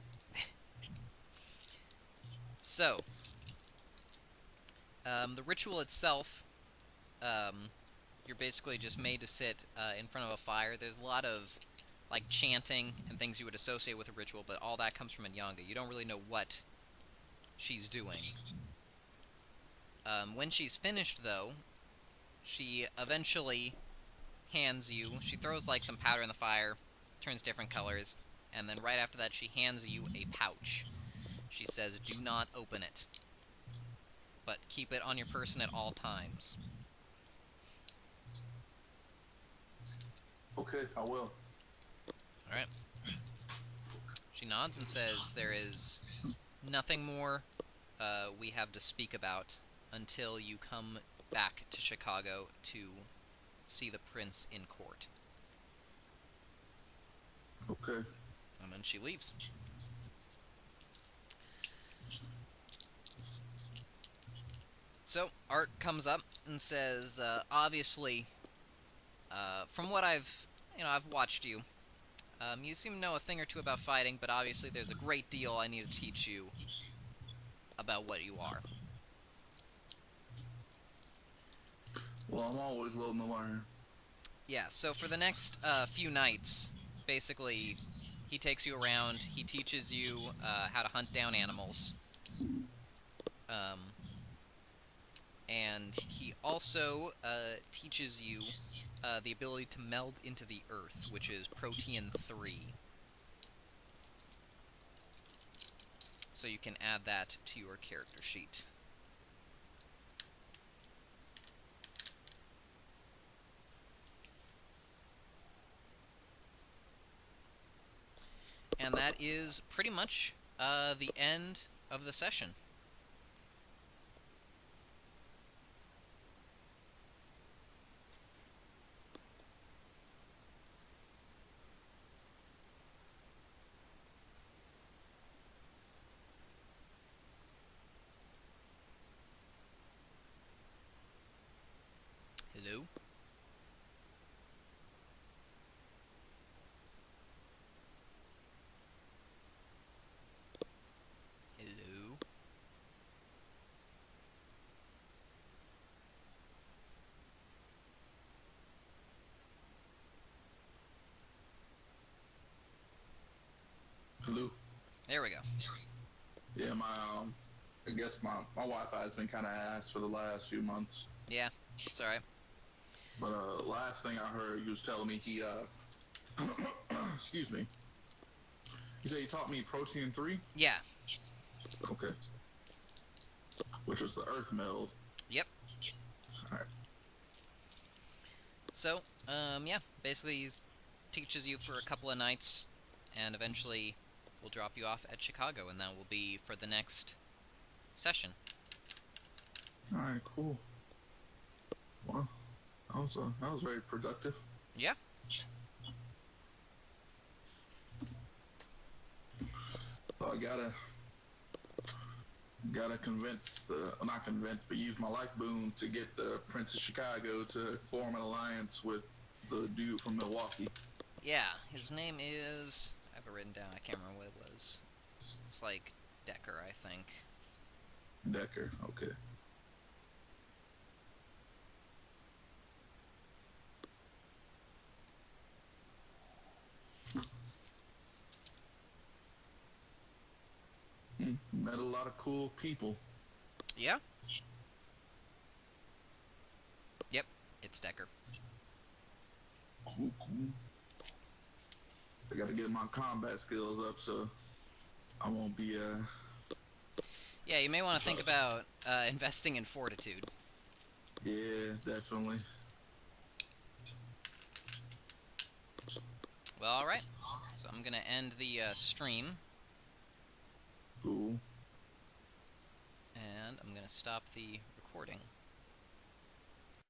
Speaker 1: So, the ritual itself, you're basically just made to sit in front of a fire. There's a lot of, like, chanting and things you would associate with a ritual, but all that comes from Inyanga. You don't really know what she's doing. When she's finished, though, she eventually hands you, she throws, like, some powder in the fire, turns different colors, and then right after that she hands you a pouch. She says, do not open it, but keep it on your person at all times.
Speaker 2: Okay, I will.
Speaker 1: Alright. She nods and says, there is nothing more we have to speak about until you come back to Chicago to see the prince in court.
Speaker 2: Okay.
Speaker 1: And then she leaves. So, Art comes up and says, obviously, from what I've watched you, you seem to know a thing or two about fighting, but obviously there's a great deal I need to teach you about what you are.
Speaker 2: Well, I'm always willing to learn.
Speaker 1: Yeah, so for the next few nights, basically, he takes you around, he teaches you how to hunt down animals. And he also teaches you the ability to meld into the earth, which is Protean 3. so you can add that to your character sheet. And that is pretty much the end of the session. Hello? Hello?
Speaker 2: Hello.
Speaker 1: There we go.
Speaker 2: Yeah, I guess my Wi-Fi has been kind of ass for the last few months.
Speaker 1: Yeah, it's alright.
Speaker 2: But last thing I heard, you was telling me he excuse me. You said he taught me Protein 3?
Speaker 1: Yeah.
Speaker 2: Okay. Which was the Earth meld.
Speaker 1: Yep.
Speaker 2: Alright.
Speaker 1: So, yeah, basically he teaches you for a couple of nights, and eventually we'll drop you off at Chicago, and that will be for the next session.
Speaker 2: Alright, cool. Well, that was very productive.
Speaker 1: Yeah.
Speaker 2: So I gotta convince not convince, but use my life boon to get the Prince of Chicago to form an alliance with the dude from Milwaukee.
Speaker 1: Yeah, his name is... I have it written down, I can't remember what it was. It's like Decker, I think.
Speaker 2: Decker, okay. Met a lot of cool people.
Speaker 1: Yeah? Yep, it's Decker.
Speaker 2: Cool. I gotta get my combat skills up so I won't be
Speaker 1: Yeah, you may want to think about investing in fortitude.
Speaker 2: Yeah, definitely.
Speaker 1: Well, alright. So I'm gonna end the stream.
Speaker 2: Cool.
Speaker 1: And I'm gonna stop the recording.